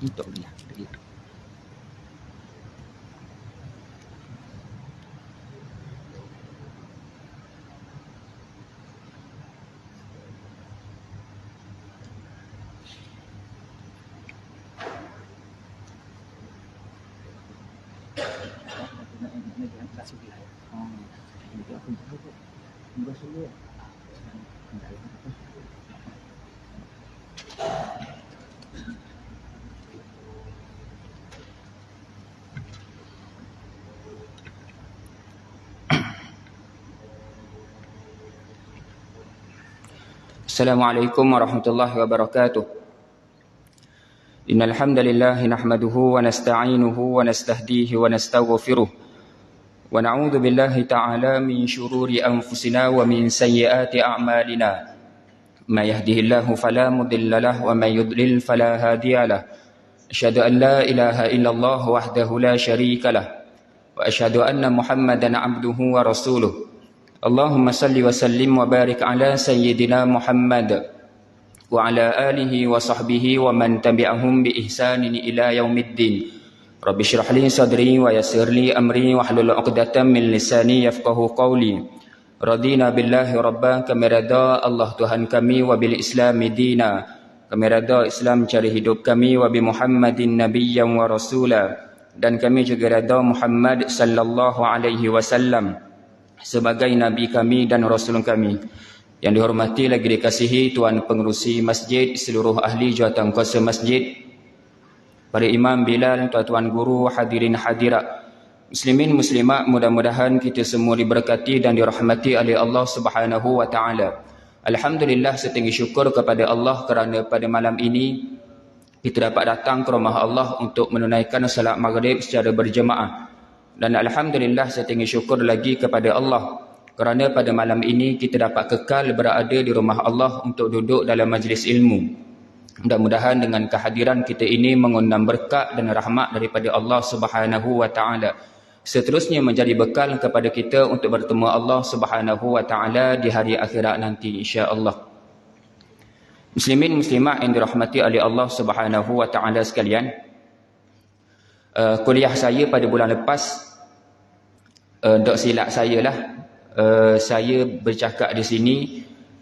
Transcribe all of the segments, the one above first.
Untuk dia. Assalamualaikum warahmatullahi wabarakatuh. Innal hamdalillah nahmaduhu wa nasta'inuhu wa nastahdihi wa nastaghfiruh wa na'udzu billahi ta'ala min shururi anfusina wa min sayyiati a'malina. May yahdihillahu fala mudilla lahu wa may yudlil fala hadiya lahu. Asyhadu an la ilaha illallah wahdahu la syarika lahu wa asyhadu anna Muhammadan 'abduhu wa rasuluh. Allahumma salli wa sallim wa barik ala sayyidina Muhammad wa ala alihi wa sahbihi wa man tabi'ahum bi ihsanin ila yaumiddin. Rabbi shrah li sadri wa yassir li amri wa hlul 'uqdatam min lisani yafqahu qawli. Radina billahi rabban, kami reda Allah Tuhan kami, wa bil islami dina, kami reda Islam cara hidup kami, wa bi Muhammadin nabiyyan wa rasula, dan kami juga reda Muhammad sallallahu alaihi wasallam sebagai Nabi kami dan Rasul kami. Yang dihormati lagi dikasihi Tuan Pengerusi Masjid, seluruh ahli jawatan kuasa masjid, para imam Bilal, tuan-tuan guru, hadirin hadirat, muslimin muslimat, mudah-mudahan kita semua diberkati dan dirahmati oleh Allah Subhanahu wa taala. Alhamdulillah, setinggi syukur kepada Allah kerana pada malam ini kita dapat datang ke rumah Allah untuk menunaikan salat maghrib secara berjemaah. Dan alhamdulillah, setinggi syukur lagi kepada Allah kerana pada malam ini kita dapat kekal berada di rumah Allah untuk duduk dalam majlis ilmu. Mudah-mudahan dengan kehadiran kita ini mengundang berkat dan rahmat daripada Allah Subhanahu wa taala. Seterusnya menjadi bekal kepada kita untuk bertemu Allah Subhanahu wa taala di hari akhirat nanti insya-Allah. Muslimin muslimat yang dirahmati oleh Allah Subhanahu wa taala sekalian, kuliah saya pada bulan lepas, dok silap saya lah, saya bercakap di sini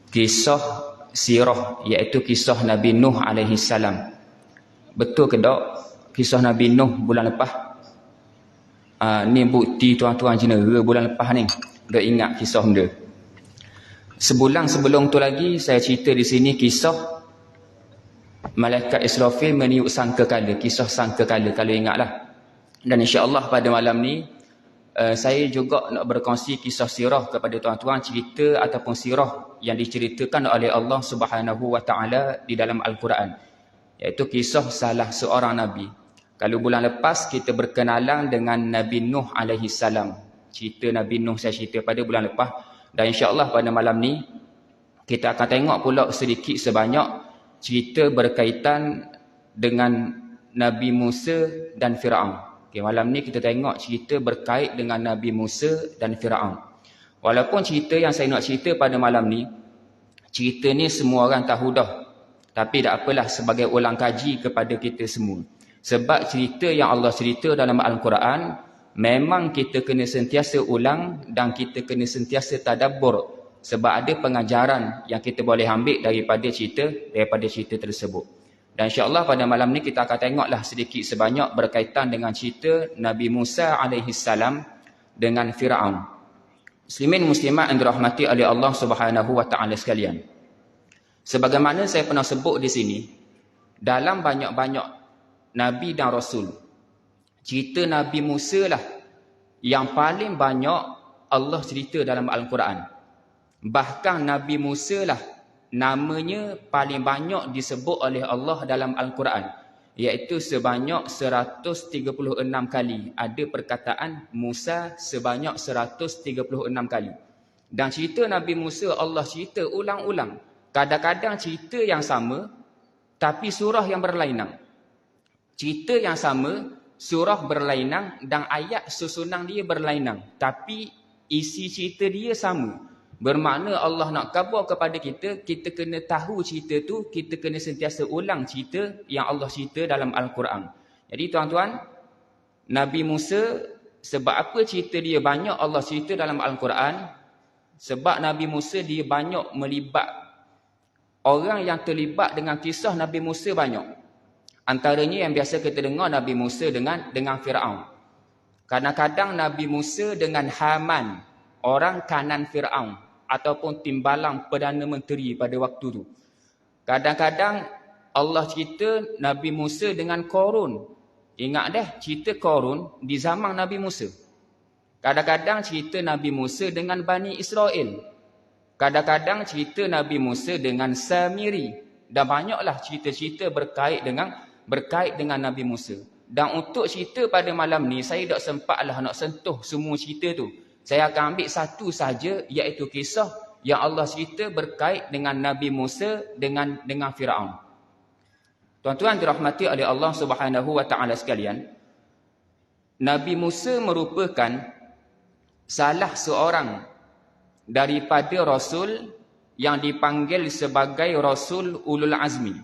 kisah sirah, iaitu kisah Nabi Nuh alaihi salam. Betul ke tak kisah Nabi Nuh bulan lepas? Ni bukti tuan-tuan jenera bulan lepas ni dah ingat kisah dia. Sebulan sebelum tu lagi saya cerita di sini kisah Malaikat Israfil meniup sangkakala, kisah sangkakala kalau ingatlah. Dan insya-Allah pada malam ni saya juga nak berkongsi kisah sirah kepada tuan-tuan, cerita ataupun sirah yang diceritakan oleh Allah Subhanahu wa taala di dalam Al-Quran, iaitu kisah salah seorang nabi. Kalau bulan lepas kita berkenalan dengan Nabi Nuh alaihi salam, cerita Nabi Nuh saya cerita pada bulan lepas, dan insya-Allah pada malam ni kita akan tengok pula sedikit sebanyak cerita berkaitan dengan Nabi Musa dan Firaun. Okay, malam ni kita tengok cerita berkait dengan Nabi Musa dan Firaun. Walaupun cerita yang saya nak cerita pada malam ni, cerita ni semua orang tahu dah, tapi tak apalah, sebagai ulang kaji kepada kita semua. Sebab cerita yang Allah cerita dalam Al-Quran memang kita kena sentiasa ulang dan kita kena sentiasa tadabbur, sebab ada pengajaran yang kita boleh ambil daripada cerita tersebut. Dan insya-Allah pada malam ni kita akan tengoklah sedikit sebanyak berkaitan dengan cerita Nabi Musa alaihi salam dengan Firaun. Muslimin muslimat yang dirahmati oleh Allah Subhanahu wa taala sekalian, sebagaimana saya pernah sebut di sini, dalam banyak-banyak nabi dan rasul, cerita Nabi Musa lah yang paling banyak Allah cerita dalam Al-Quran. Bahkan Nabi Musa lah namanya paling banyak disebut oleh Allah dalam Al-Quran, iaitu sebanyak 136 kali. Ada perkataan Musa sebanyak 136 kali. Dan cerita Nabi Musa Allah cerita ulang-ulang. Kadang-kadang cerita yang sama tapi surah yang berlainan. Cerita yang sama, surah berlainan dan ayat susunan dia berlainan, tapi isi cerita dia sama. Bermakna Allah nak khabar kepada kita, kita kena tahu cerita tu, kita kena sentiasa ulang cerita yang Allah cerita dalam Al-Quran. Jadi tuan-tuan, Nabi Musa, sebab apa cerita dia banyak Allah cerita dalam Al-Quran? Sebab Nabi Musa dia banyak melibat, orang yang terlibat dengan kisah Nabi Musa banyak. Antaranya yang biasa kita dengar Nabi Musa dengan Fir'aun. Kadang-kadang Nabi Musa dengan Haman, orang kanan Fir'aun, ataupun timbalang Perdana Menteri pada waktu tu. Kadang-kadang Allah cerita Nabi Musa dengan Qarun. Ingat dah cerita Qarun di zaman Nabi Musa. Kadang-kadang cerita Nabi Musa dengan Bani Israel. Kadang-kadang cerita Nabi Musa dengan Samiri. Dan banyaklah cerita-cerita berkait dengan Nabi Musa. Dan untuk cerita pada malam ni, saya tak sempatlah nak sentuh semua cerita tu. Saya akan ambil satu saja, iaitu kisah yang Allah cerita berkait dengan Nabi Musa dengan Fir'aun. Tuan-tuan dirahmati oleh Allah Subhanahu wa taala sekalian, Nabi Musa merupakan salah seorang daripada rasul yang dipanggil sebagai Rasul Ulul Azmi.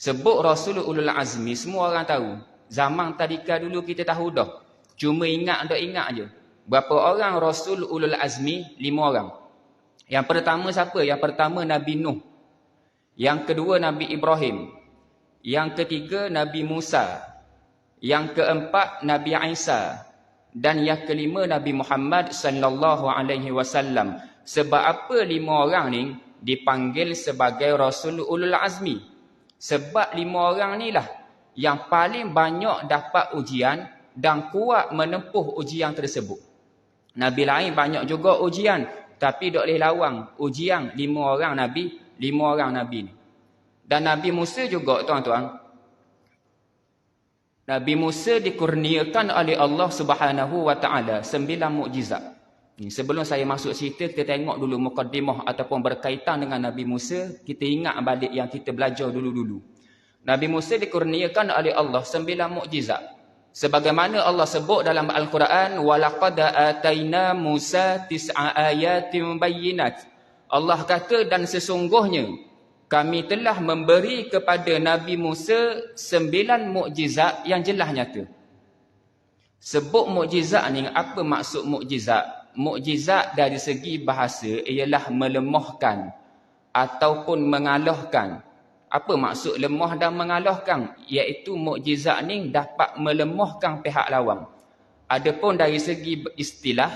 Sebut Rasul Ulul Azmi, semua orang tahu. Zaman tadika dulu kita tahu dah. Cuma ingat je. Berapa orang Rasul Ulul Azmi? 5 orang. Yang pertama siapa? Yang pertama Nabi Nuh. Yang kedua Nabi Ibrahim. Yang ketiga Nabi Musa. Yang keempat Nabi Isa. Dan yang kelima Nabi Muhammad sallallahu alaihi wasallam. Sebab apa 5 orang ni dipanggil sebagai Rasul Ulul Azmi? Sebab 5 orang ni lah yang paling banyak dapat ujian dan kuat menempuh ujian tersebut. Nabi lain banyak juga ujian, tapi tak boleh lawang ujian 5 orang Nabi ni. Dan Nabi Musa juga tuan-tuan. Nabi Musa dikurniakan oleh Allah Subhanahu wa taala 9 mukjizat. Sebelum saya masuk cerita, kita tengok dulu mukadimah ataupun berkaitan dengan Nabi Musa, kita ingat balik yang kita belajar dulu-dulu. Nabi Musa dikurniakan oleh Allah 9 mukjizat. Sebagaimana Allah sebut dalam Al-Quran, وَلَقَدْ آتَيْنَا مُوسَى 9 آيَاتٍ بَيِّنَاتٍ. Allah kata, dan sesungguhnya kami telah memberi kepada Nabi Musa 9 mukjizat yang jelas nyata. Sebut mukjizat ni, apa maksud mukjizat? Mukjizat dari segi bahasa ialah melemahkan ataupun mengalahkan. Apa maksud lemah dan mengalahkan? Iaitu mukjizat ni dapat melemahkan pihak lawan. Adapun dari segi istilah,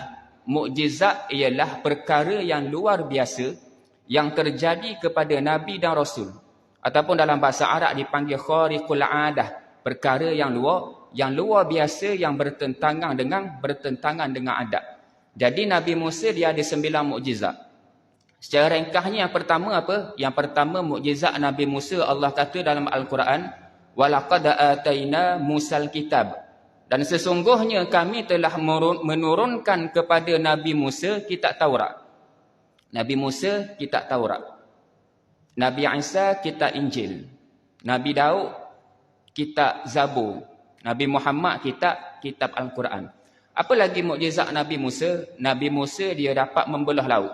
mukjizat ialah perkara yang luar biasa yang terjadi kepada Nabi dan Rasul. Ataupun dalam bahasa Arab dipanggil khariqul adah. Perkara yang luar biasa yang bertentangan dengan adat. Jadi Nabi Musa dia ada 9 mukjizat. Secara ringkasnya yang pertama apa? Yang pertama mukjizat Nabi Musa, Allah kata dalam Al-Quran, وَلَقَدْ آتَيْنَا مُوسَى الْكِتَابَ. Dan sesungguhnya kami telah menurunkan kepada Nabi Musa kitab Taurat. Nabi Musa kitab Taurat. Nabi Isa kitab Injil. Nabi Daud kitab Zabur. Nabi Muhammad kitab Al-Quran. Apa lagi mukjizat Nabi Musa? Nabi Musa dia dapat membelah laut.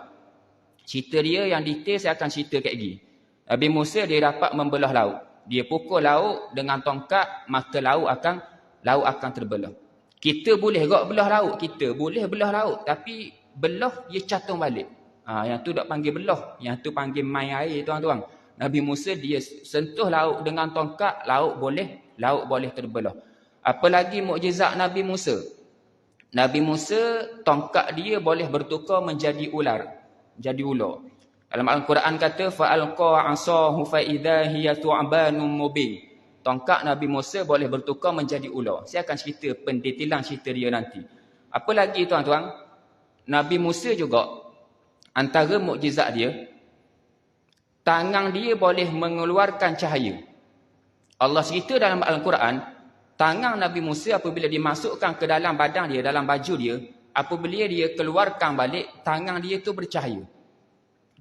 Cerita dia yang detail saya akan cerita kat gini. Nabi Musa dia dapat membelah laut. Dia pukul laut dengan tongkat, maka laut akan terbelah. Kita boleh gak belah laut, kita boleh belah laut, tapi belah dia catung balik. Yang tu tak panggil belah, yang tu panggil main air tuan-tuan. Nabi Musa dia sentuh laut dengan tongkat, laut boleh terbelah. Apa lagi mukjizat Nabi Musa? Nabi Musa tongkat dia boleh bertukar menjadi ular. Jadi ular. Dalam Al-Quran kata fa'alqa 'asahu fa idza hiya thu'banun mubin. Tongkat Nabi Musa boleh bertukar menjadi ular. Saya akan cerita pendetailan cerita dia nanti. Apa lagi tuan-tuan? Nabi Musa juga antara mukjizat dia, tangan dia boleh mengeluarkan cahaya. Allah cerita dalam Al-Quran, tangan Nabi Musa apabila dimasukkan ke dalam badan dia, dalam baju dia, apabila dia keluarkan balik, tangan dia tu bercahaya.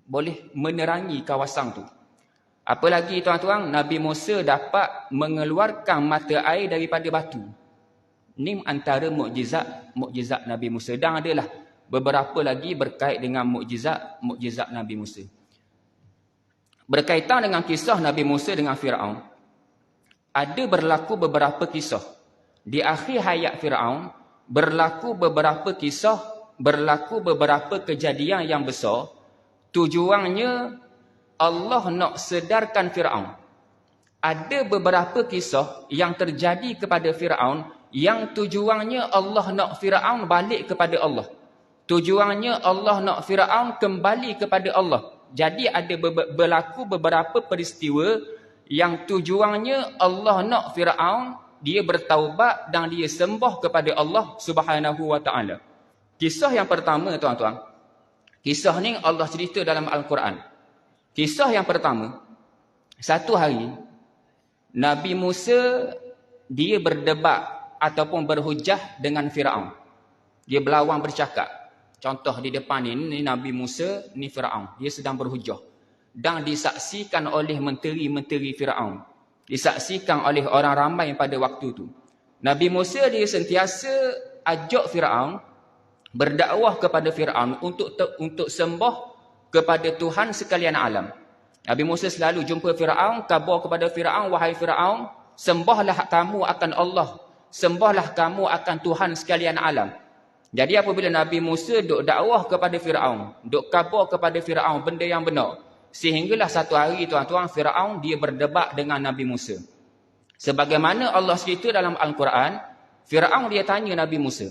Boleh menerangi kawasan tu. Apa lagi tuan-tuan? Nabi Musa dapat mengeluarkan mata air daripada batu. Ini antara mukjizat Nabi Musa. Dan adalah Beberapa lagi berkait dengan mukjizat Nabi Musa. Berkaitan dengan kisah Nabi Musa dengan Firaun, ada berlaku beberapa kisah. Di akhir hayat Firaun berlaku beberapa kisah, berlaku beberapa kejadian yang besar. Tujuannya Allah nak sedarkan Firaun. Ada beberapa kisah yang terjadi kepada Firaun yang tujuannya Allah nak Firaun balik kepada Allah. Tujuannya Allah nak Firaun kembali kepada Allah. Jadi ada berlaku beberapa peristiwa yang tujuannya Allah nak Firaun dia bertaubat dan dia sembah kepada Allah Subhanahu wa taala. Kisah yang pertama tuan-tuan. Kisah ni Allah cerita dalam Al-Quran. Kisah yang pertama, satu hari Nabi Musa dia berdebat ataupun berhujah dengan Firaun. Dia berlawan bercakap. Contoh di depan ni Nabi Musa, ni Firaun. Dia sedang berhujah. Dan disaksikan oleh menteri-menteri Firaun. Disaksikan oleh orang ramai pada waktu tu. Nabi Musa dia sentiasa ajak Firaun, berdakwah kepada Firaun untuk sembah kepada Tuhan sekalian alam. Nabi Musa selalu jumpa Firaun, khabar kepada Firaun, wahai Firaun, sembahlah kamu akan Allah. Sembahlah kamu akan Tuhan sekalian alam. Jadi apabila Nabi Musa duk dakwah kepada Firaun, duk khabar kepada Firaun benda yang benar, sehinggalah satu hari tuan-tuan Firaun dia berdebat dengan Nabi Musa. Sebagaimana Allah cerita dalam Al-Quran, Firaun dia tanya Nabi Musa.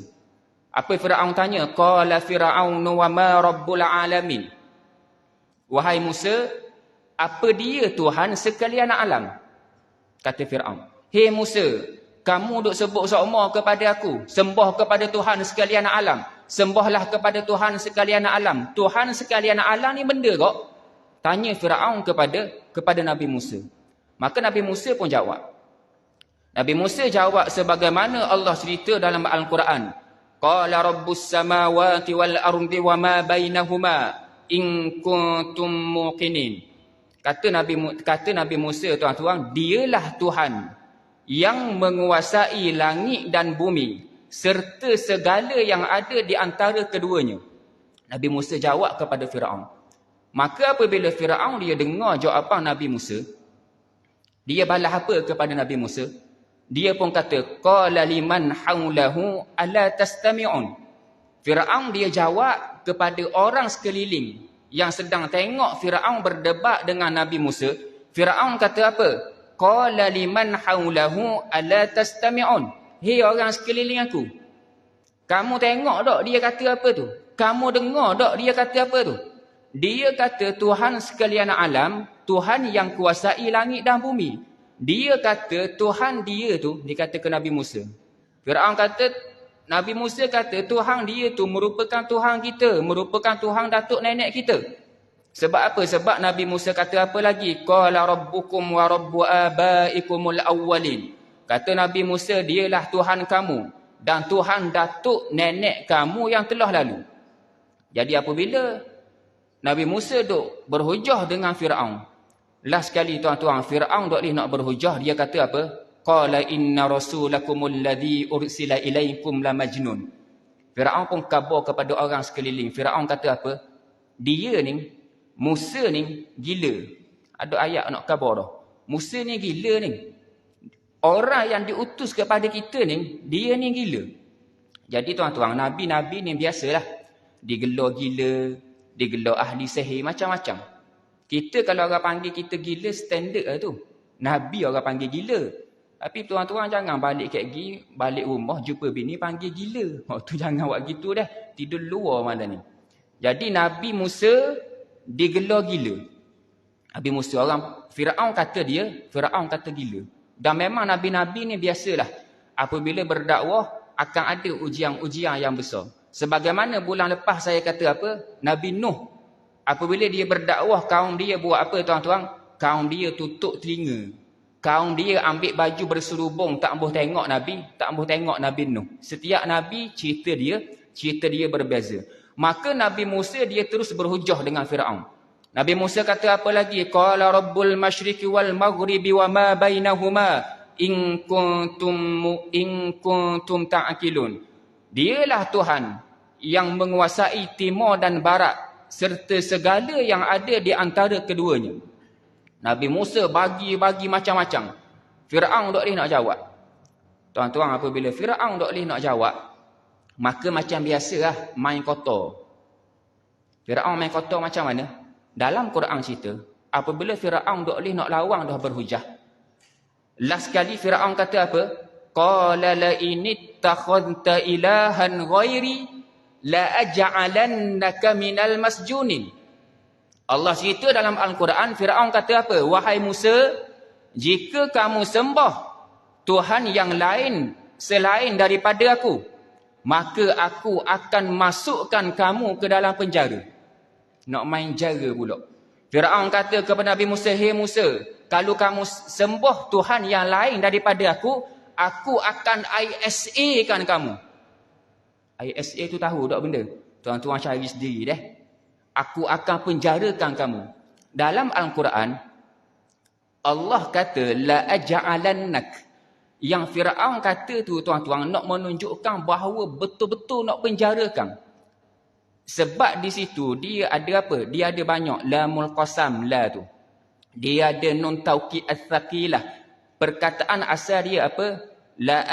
Apa Firaun tanya? Qala Firaun wa ma rabbul alamin. Wahai Musa, apa dia Tuhan sekalian alam? Kata Firaun. Hei Musa, kamu duk sebut sokma kepada aku, sembah kepada Tuhan sekalian alam. Sembahlah kepada Tuhan sekalian alam. Tuhan sekalian alam ni benda kok? Tanya Firaun kepada Nabi Musa. Maka Nabi Musa pun jawab. Nabi Musa jawab sebagaimana Allah cerita dalam Al-Quran. Qala rabbus samawati wal ardi wa ma bainahuma in kuntum muqinin. Kata Nabi Musa tuan-tuan, dialah Tuhan yang menguasai langit dan bumi serta segala yang ada di antara keduanya. Nabi Musa jawab kepada Firaun. Maka apabila Firaun dia dengar jawapan Nabi Musa, dia balas apa kepada Nabi Musa? Dia pun kata, qala liman haulahu ala tastami'un. Firaun dia jawab kepada orang sekeliling yang sedang tengok Firaun berdebat dengan Nabi Musa. Firaun kata apa? Qala liman haulahu ala tastami'un. Hei orang sekeliling aku, kamu tengok tak dia kata apa tu? Kamu dengar tak dia kata apa tu? Dia kata Tuhan sekalian alam, Tuhan yang kuasai langit dan bumi. Dia kata Tuhan dia tu, dia kata ke Nabi Musa. Firaun kata, Nabi Musa kata Tuhan dia tu merupakan Tuhan kita, merupakan Tuhan datuk nenek kita. Sebab apa? Sebab Nabi Musa kata apa lagi? Qala rabbukum wa rabbu abaikumul awwalin. Kata Nabi Musa, dialah Tuhan kamu dan Tuhan datuk nenek kamu yang telah lalu. Jadi apabila Nabi Musa duk berhujah dengan Firaun, last sekali tuan-tuan, Firaun duk nak berhujah, dia kata apa? Qala inna rasulakumul ladzi ursila ilaikum la majnun. Firaun pun khabar kepada orang sekeliling. Firaun kata apa? Dia ni, Musa ni gila. Ada ayat nak khabar dah. Musa ni gila ni. Orang yang diutus kepada kita ni, dia ni gila. Jadi tuan-tuan, Nabi-Nabi ni biasalah. Digelar gila, digelar ahli sihir, macam-macam. Kita kalau orang panggil kita gila, standard lah tu. Nabi orang panggil gila. Tapi tuan-tuan jangan balik kat gi, balik rumah jumpa bini panggil gila. Tu jangan buat gitu dah. Tidur luar malam ni. Jadi Nabi Musa digelar gila. Nabi Musa, orang Firaun kata dia, Firaun kata gila. Dan memang Nabi-Nabi ni biasalah. Apabila berdakwah, akan ada ujian-ujian yang besar. Sebagaimana bulan lepas saya kata apa? Nabi Nuh. Apabila dia berdakwah, kaum dia buat apa tuan-tuan? Kaum dia tutup telinga. Kaum dia ambil baju berserubung, tak boleh tengok Nabi, tak boleh tengok Nabi Nuh. Setiap Nabi, cerita dia berbeza. Maka Nabi Musa dia terus berhujah dengan Firaun. Nabi Musa kata apa lagi? Qala rabbul masyriqi wal maghribi wa ma bainahuma in kuntum ta'qilun. Dialah Tuhan yang menguasai timur dan barat serta segala yang ada di antara keduanya. Nabi Musa bagi macam-macam. Firaun tak boleh nak jawab. Tuan-tuan, apabila Firaun tak boleh nak jawab, maka macam biasalah main kotor. Firaun main kotor macam mana? Dalam Quran cerita, apabila Firaun tak boleh nak lawan dah berhujah. Last kali Firaun kata apa? Qala la inittakhadhta ilahan ghairi la aj'alannaka minal masjunin. Allah cerita dalam Al-Quran, Firaun kata apa? Wahai Musa, jika kamu sembah Tuhan yang lain selain daripada aku, maka aku akan masukkan kamu ke dalam penjara. Nak main jara pula. Firaun kata kepada Nabi Musa, "Hei Musa, kalau kamu sembah Tuhan yang lain daripada aku akan ISA kan kamu." ISA tu tahu tak benda? Tuan-tuan cari sendiri deh. Aku akan penjarakan kamu. Dalam Al-Quran, Allah kata, la aja'alannak. Yang Firaun kata tu, tuan-tuan, nak menunjukkan bahawa betul-betul nak penjarakan. Sebab di situ, dia ada apa? Dia ada banyak. Lamul qasam, la tu. Dia ada nun tauqid al-thaqilah. Perkataan asal dia apa? La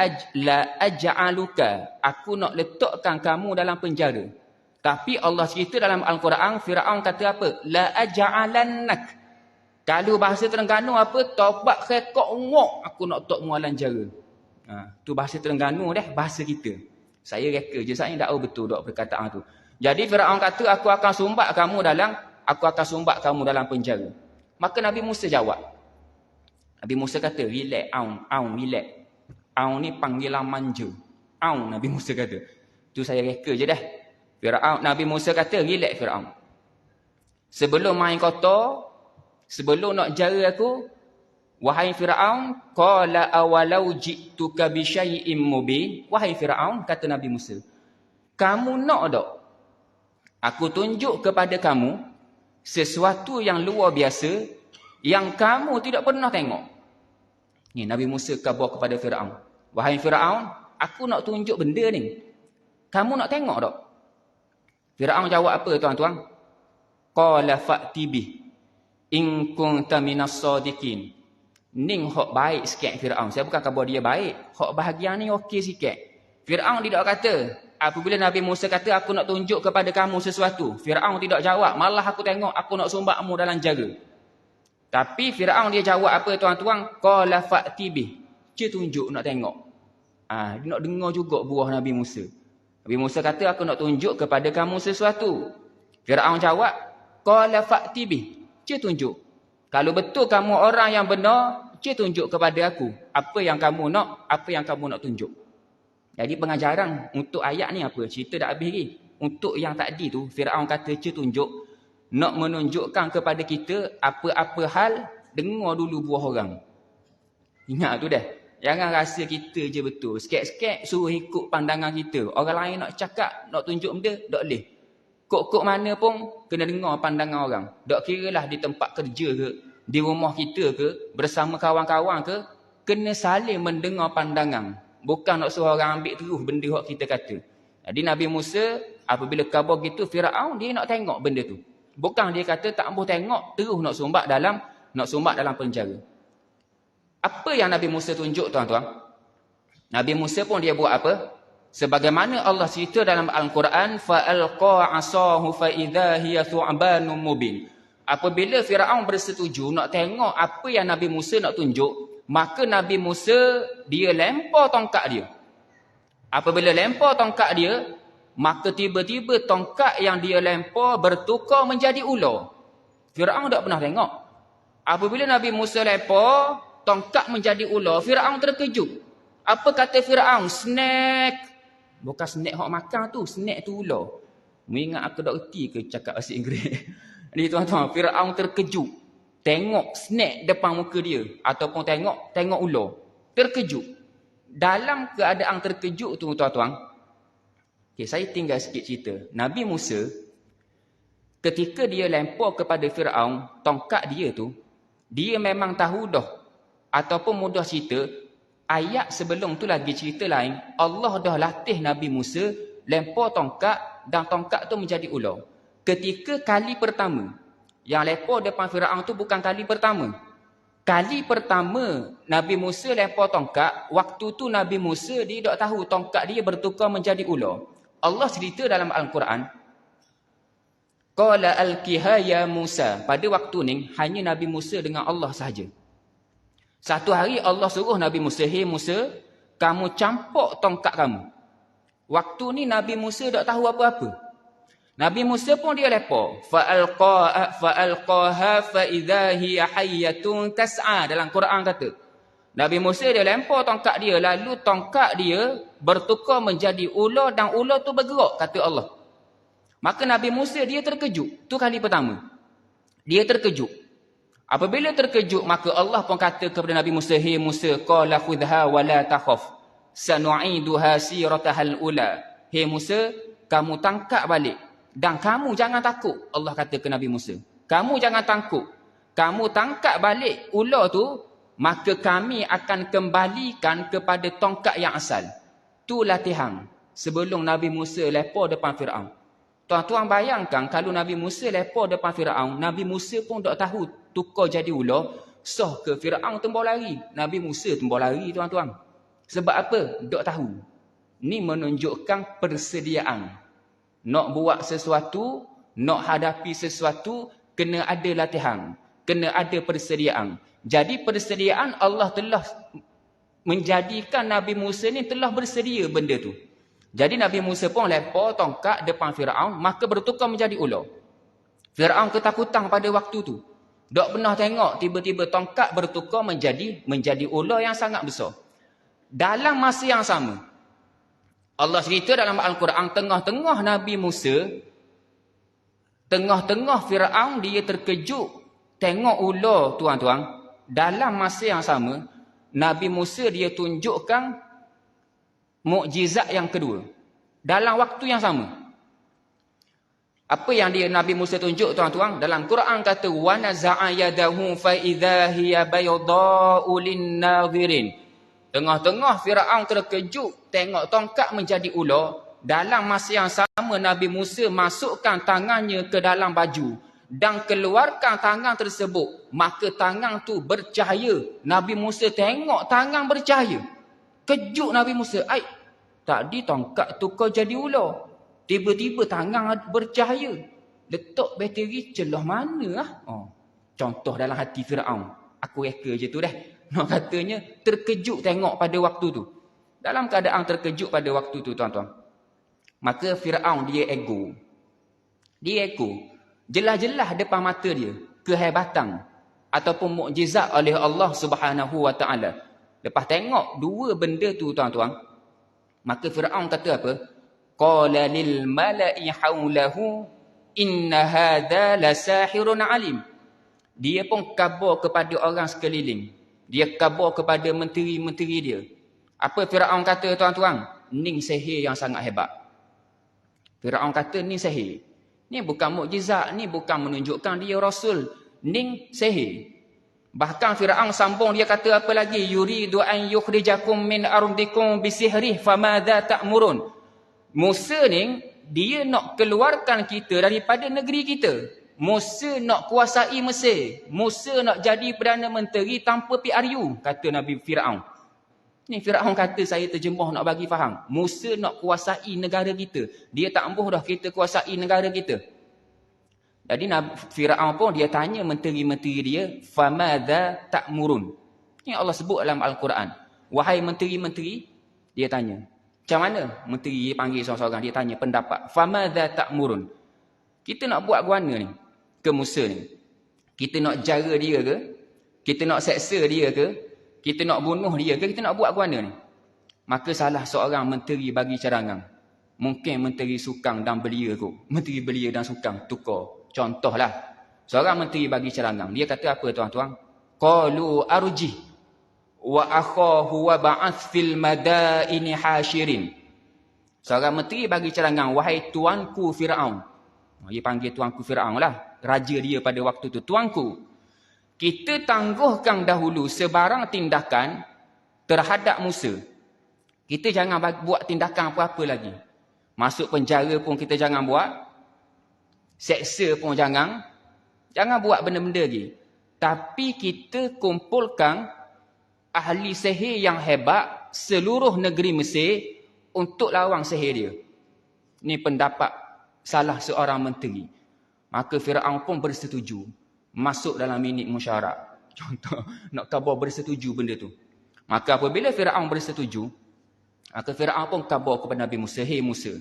aj'aluka. Aku nak letakkan kamu dalam penjara. Tapi Allah cerita dalam Al-Quran, Firaun kata apa? La aja'alannak. Kalau bahasa Terengganu apa? Taubat khekok ngok. Aku nak tok mualan jara. Tu bahasa Terengganu dah, bahasa kita. Saya reka je, saya tak tahu betul tak perkataan tu. Jadi Firaun kata, aku akan sumbat kamu dalam penjara. Maka Nabi Musa jawab. Nabi Musa kata, relax, relax. Aun ni panggilan manja. Nabi Musa kata. Tu saya reka je dah. Nabi Musa kata, relax Firaun. Sebelum main kotor, sebelum nak jara aku, wahai Firaun, qala awalau ji'tuka bi syai'im mubin. Wahai Firaun, kata Nabi Musa, kamu nak tak aku tunjuk kepada kamu sesuatu yang luar biasa yang kamu tidak pernah tengok. Ni Nabi Musa khabar kepada Firaun. Wahai Firaun, aku nak tunjuk benda ni. Kamu nak tengok tak? Firaun jawab apa tuan-tuan? Qala fa'ti bih in kunta minas sadiqin. Ning hok baik sikit Firaun. Saya bukan khabar dia baik. Hok bahagian ni okey sikit. Firaun tidak kata, apabila Nabi Musa kata aku nak tunjuk kepada kamu sesuatu, Firaun tidak jawab, malah aku tengok aku nak sumbatmu dalam jara. Tapi Firaun dia jawab apa tuan-tuan? Qala fa'ti bih. Dia tunjuk nak tengok. Dia nak dengar juga buah Nabi Musa. Nabi Musa kata, aku nak tunjuk kepada kamu sesuatu. Firaun jawab, qala fa'ti bih. Dia tunjuk. Kalau betul kamu orang yang benar, dia tunjuk kepada aku. Apa yang kamu nak tunjuk. Jadi pengajaran untuk ayat ni apa? Cerita dah habis lagi. Untuk yang tadi tu, Firaun kata dia tunjuk. Nak menunjukkan kepada kita apa-apa hal, dengar dulu buah orang. Ingat tu dah. Jangan rasa kita je betul. Sikit-sikit suruh ikut pandangan kita. Orang lain nak cakap, nak tunjuk benda, tak boleh. Kok-kok mana pun, kena dengar pandangan orang. Tak kira lah di tempat kerja ke, di rumah kita ke, bersama kawan-kawan ke, kena saling mendengar pandangan. Bukan nak suruh orang ambil terus benda yang kita kata. Jadi Nabi Musa, apabila khabar gitu, Firaun dia nak tengok benda tu. Bukan dia kata tak boleh tengok, terus nak sumbat dalam penjara. Apa yang Nabi Musa tunjuk tuan-tuan? Nabi Musa pun dia buat apa? Sebagaimana Allah cerita dalam Al-Quran, fa'alqa 'asahu fa idza hiya thu'banun mubin. Apabila Firaun bersetuju nak tengok apa yang Nabi Musa nak tunjuk, maka Nabi Musa dia lempar tongkat dia. Apabila lempar tongkat dia, maka tiba-tiba tongkat yang dia lempar bertukar menjadi ular. Firaun tak pernah tengok. Apabila Nabi Musa lempar tongkat menjadi ular, Firaun terkejut. Apa kata Firaun? Snake. Bukan snake hok makan tu, snake tu ular. Mengingat aku tak reti ke cakap bahasa Inggeris. Ni tuan-tuan, Firaun terkejut. Tengok snake depan muka dia ataupun tengok ular. Terkejut. Dalam keadaan terkejut tu tuan-tuan, okay, saya tinggal sikit cerita. Nabi Musa ketika dia lempar kepada Firaun tongkat dia tu, dia memang tahu dah ataupun mudah cerita, ayat sebelum tu lagi cerita lain, Allah dah latih Nabi Musa lempar tongkat dan tongkat tu menjadi ular. Ketika kali pertama yang lepo depan Firaun tu bukan kali pertama. Kali pertama Nabi Musa lepo tongkat, waktu tu Nabi Musa dia tak tahu tongkat dia bertukar menjadi ular. Allah cerita dalam Al-Quran, qala alqiha ya Musa. Pada waktu ni hanya Nabi Musa dengan Allah sahaja. Satu hari Allah suruh Nabi Musa, "Hei Musa, kamu campur tongkat kamu." Waktu ni Nabi Musa tak tahu apa-apa. Nabi Musa pun dia lepo. Fa'alqaha fa'idha hiya hayyatun tas'a. Dalam Quran kata, Nabi Musa dia lempar tongkat dia, lalu tongkat dia bertukar menjadi ular dan ular tu bergerak, kata Allah. Maka Nabi Musa dia terkejut. Tu kali pertama. Dia terkejut. Apabila terkejut, maka Allah pun kata kepada Nabi Musa, "Hei Musa, qala khudha wa la takhaf. Sanu'iduha siratahal ula." Hei Musa, kamu tangkap balik dan kamu jangan takut. Allah kata ke Nabi Musa, kamu jangan takut. Kamu tangkap balik ular tu, maka kami akan kembalikan kepada tongkat yang asal. Tu latihan sebelum Nabi Musa lepo depan Firaun. Tuan-tuan bayangkan kalau Nabi Musa lepo depan Firaun, Nabi Musa pun tak tahu tukar jadi ular, soh ke Firaun tembok lari. Nabi Musa tembok lari, tuan-tuan. Sebab apa? Tak tahu. Ni menunjukkan persediaan. Nak buat sesuatu, nak hadapi sesuatu, kena ada latihan. Kena ada persediaan. Jadi persediaan Allah telah menjadikan Nabi Musa ni telah bersedia benda tu. Jadi Nabi Musa pun lepo tongkat depan Firaun, maka bertukar menjadi ular. Firaun ketakutan pada waktu tu. Tak pernah tengok tiba-tiba tongkat bertukar menjadi ular yang sangat besar. Dalam masa yang sama, Allah cerita dalam Al-Quran, tengah-tengah Nabi Musa, tengah-tengah Firaun dia terkejut tengok ular, tuan-tuan. Dalam masa yang sama, Nabi Musa dia tunjukkan mukjizat yang kedua. Dalam waktu yang sama. Apa yang Nabi Musa tunjuk, tuan-tuan? Dalam Quran kata, wa naza'a yadahu fa idza hiya baydha'u lin-nadhirin. Tengah-tengah Firaun terkejut tengok tongkat menjadi ular. Dalam masa yang sama Nabi Musa masukkan tangannya ke dalam baju dan keluarkan tangan tersebut, maka tangan tu bercahaya. Nabi Musa tengok tangan bercahaya. Kejut Nabi Musa, tadi tongkat tukar jadi ular, tiba-tiba tangan bercahaya. Letak bateri celah mana lah? Contoh dalam hati Firaun. Aku reka je tu dah. Nak katanya terkejut tengok pada waktu tu. Dalam keadaan terkejut pada waktu tu, tuan-tuan, maka Firaun dia ego. Dia ego. Jelas-jelas depan mata dia kehebatan ataupun mukjizat oleh Allah Subhanahu wa taala. Lepas tengok dua benda tu, tuan-tuan, maka Firaun kata apa? Qala lil mala'i haulahu inna hadza lasahirun alim. Dia pun khabar kepada orang sekeliling. Dia khabar kepada menteri-menteri dia. Apa Firaun kata, tuan-tuan? Ni sihir yang sangat hebat. Firaun kata ni sihir. Ni bukan mukjizat, ni bukan menunjukkan dia rasul. Ni sihir. Bahkan Firaun sambung, dia kata apa lagi? Yuridu an yukhrijakum min ardikum bisihrih famadza ta'murun. Musa ni dia nak keluarkan kita daripada negeri kita. Musa nak kuasai Mesir. Musa nak jadi Perdana Menteri tanpa PRU, kata Nabi Firaun. Ni Firaun kata, saya terjemah nak bagi faham. Musa nak kuasai negara kita. Dia tak ambuh dah kita kuasai negara kita. Jadi Firaun pun dia tanya menteri-menteri dia, famadza ta'murun. Ni Allah sebut dalam Al-Quran. Wahai menteri-menteri, dia tanya. Macam mana? Menteri dia panggil seorang-seorang, dia tanya pendapat. Famadza ta'murun. Kita nak buat guana ni ke Musa ni? Kita nak jara dia ke? Kita nak seksa dia ke? Kita nak bunuh dia ke? Kita nak buat guana ni? Maka salah seorang menteri bagi cadangan. Mungkin menteri sukang dan belia kot. Menteri belia dan sukang tukar. Contohlah, seorang menteri bagi cadangan. Dia kata apa, tuan-tuan? Qalu arji wa akhahu wa ba'ath fil madaini hashirin. Seorang menteri bagi cadangan, wahai tuanku Firaun. Dia panggil tuanku Firaun lah. Raja dia pada waktu tu. Tuanku, kita tangguhkan dahulu sebarang tindakan terhadap Musa. Kita jangan buat tindakan apa-apa lagi. Masuk penjara pun kita jangan buat. Seksa pun jangan buat benda-benda lagi. Tapi kita kumpulkan ahli sihir yang hebat seluruh negeri Mesir untuk lawan sihir dia. Ini pendapat salah seorang menteri. Maka Firaun pun bersetuju. Masuk dalam minit musyawarah. Contoh, nak khabar bersetuju benda tu. Maka apabila Firaun bersetuju, maka Firaun pun khabar kepada Nabi Musa, "Hei Musa,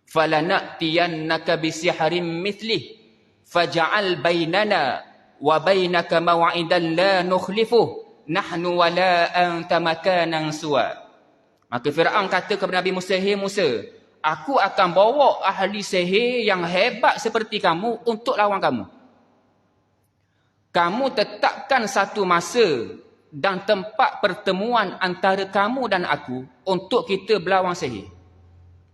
falanatiyannaka bisihrin mithlih faj'al bainana wa bainaka maw'idan la nukhlifuh nahnu wala anta makanan suwa." Maka Firaun kata kepada Nabi Musa, "Hei Musa, aku akan bawa ahli sihir yang hebat seperti kamu untuk lawan kamu. Kamu tetapkan satu masa dan tempat pertemuan antara kamu dan aku untuk kita berlawan sihir."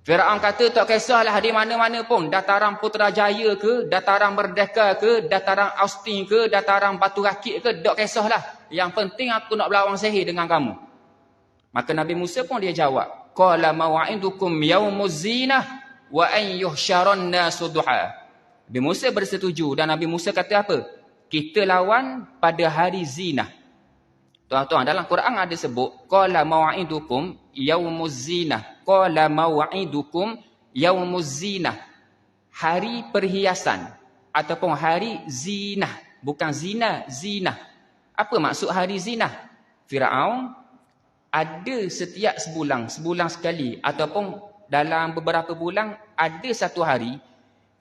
Firaun kata, tak kisahlah di mana-mana pun, dataran Putrajaya ke, dataran Merdeka ke, dataran Austin ke, dataran Batu Rakit ke, tak kisahlah. Yang penting aku nak berlawan sihir dengan kamu. Maka Nabi Musa pun dia jawab, qala maw'idukum yaumuz zinah wa an yuhsyaran nasu duha. Nabi Musa bersetuju dan Nabi Musa kata apa? Kita lawan pada hari zinah. Tuan-tuan, dalam Quran ada sebut qala maw'idukum yaumuz zinah. Qala maw'idukum yaumuz zinah. Hari perhiasan ataupun hari zinah, bukan zina, zinah. Apa maksud hari zinah? Firaun ada setiap sebulan sekali ataupun dalam beberapa bulan ada satu hari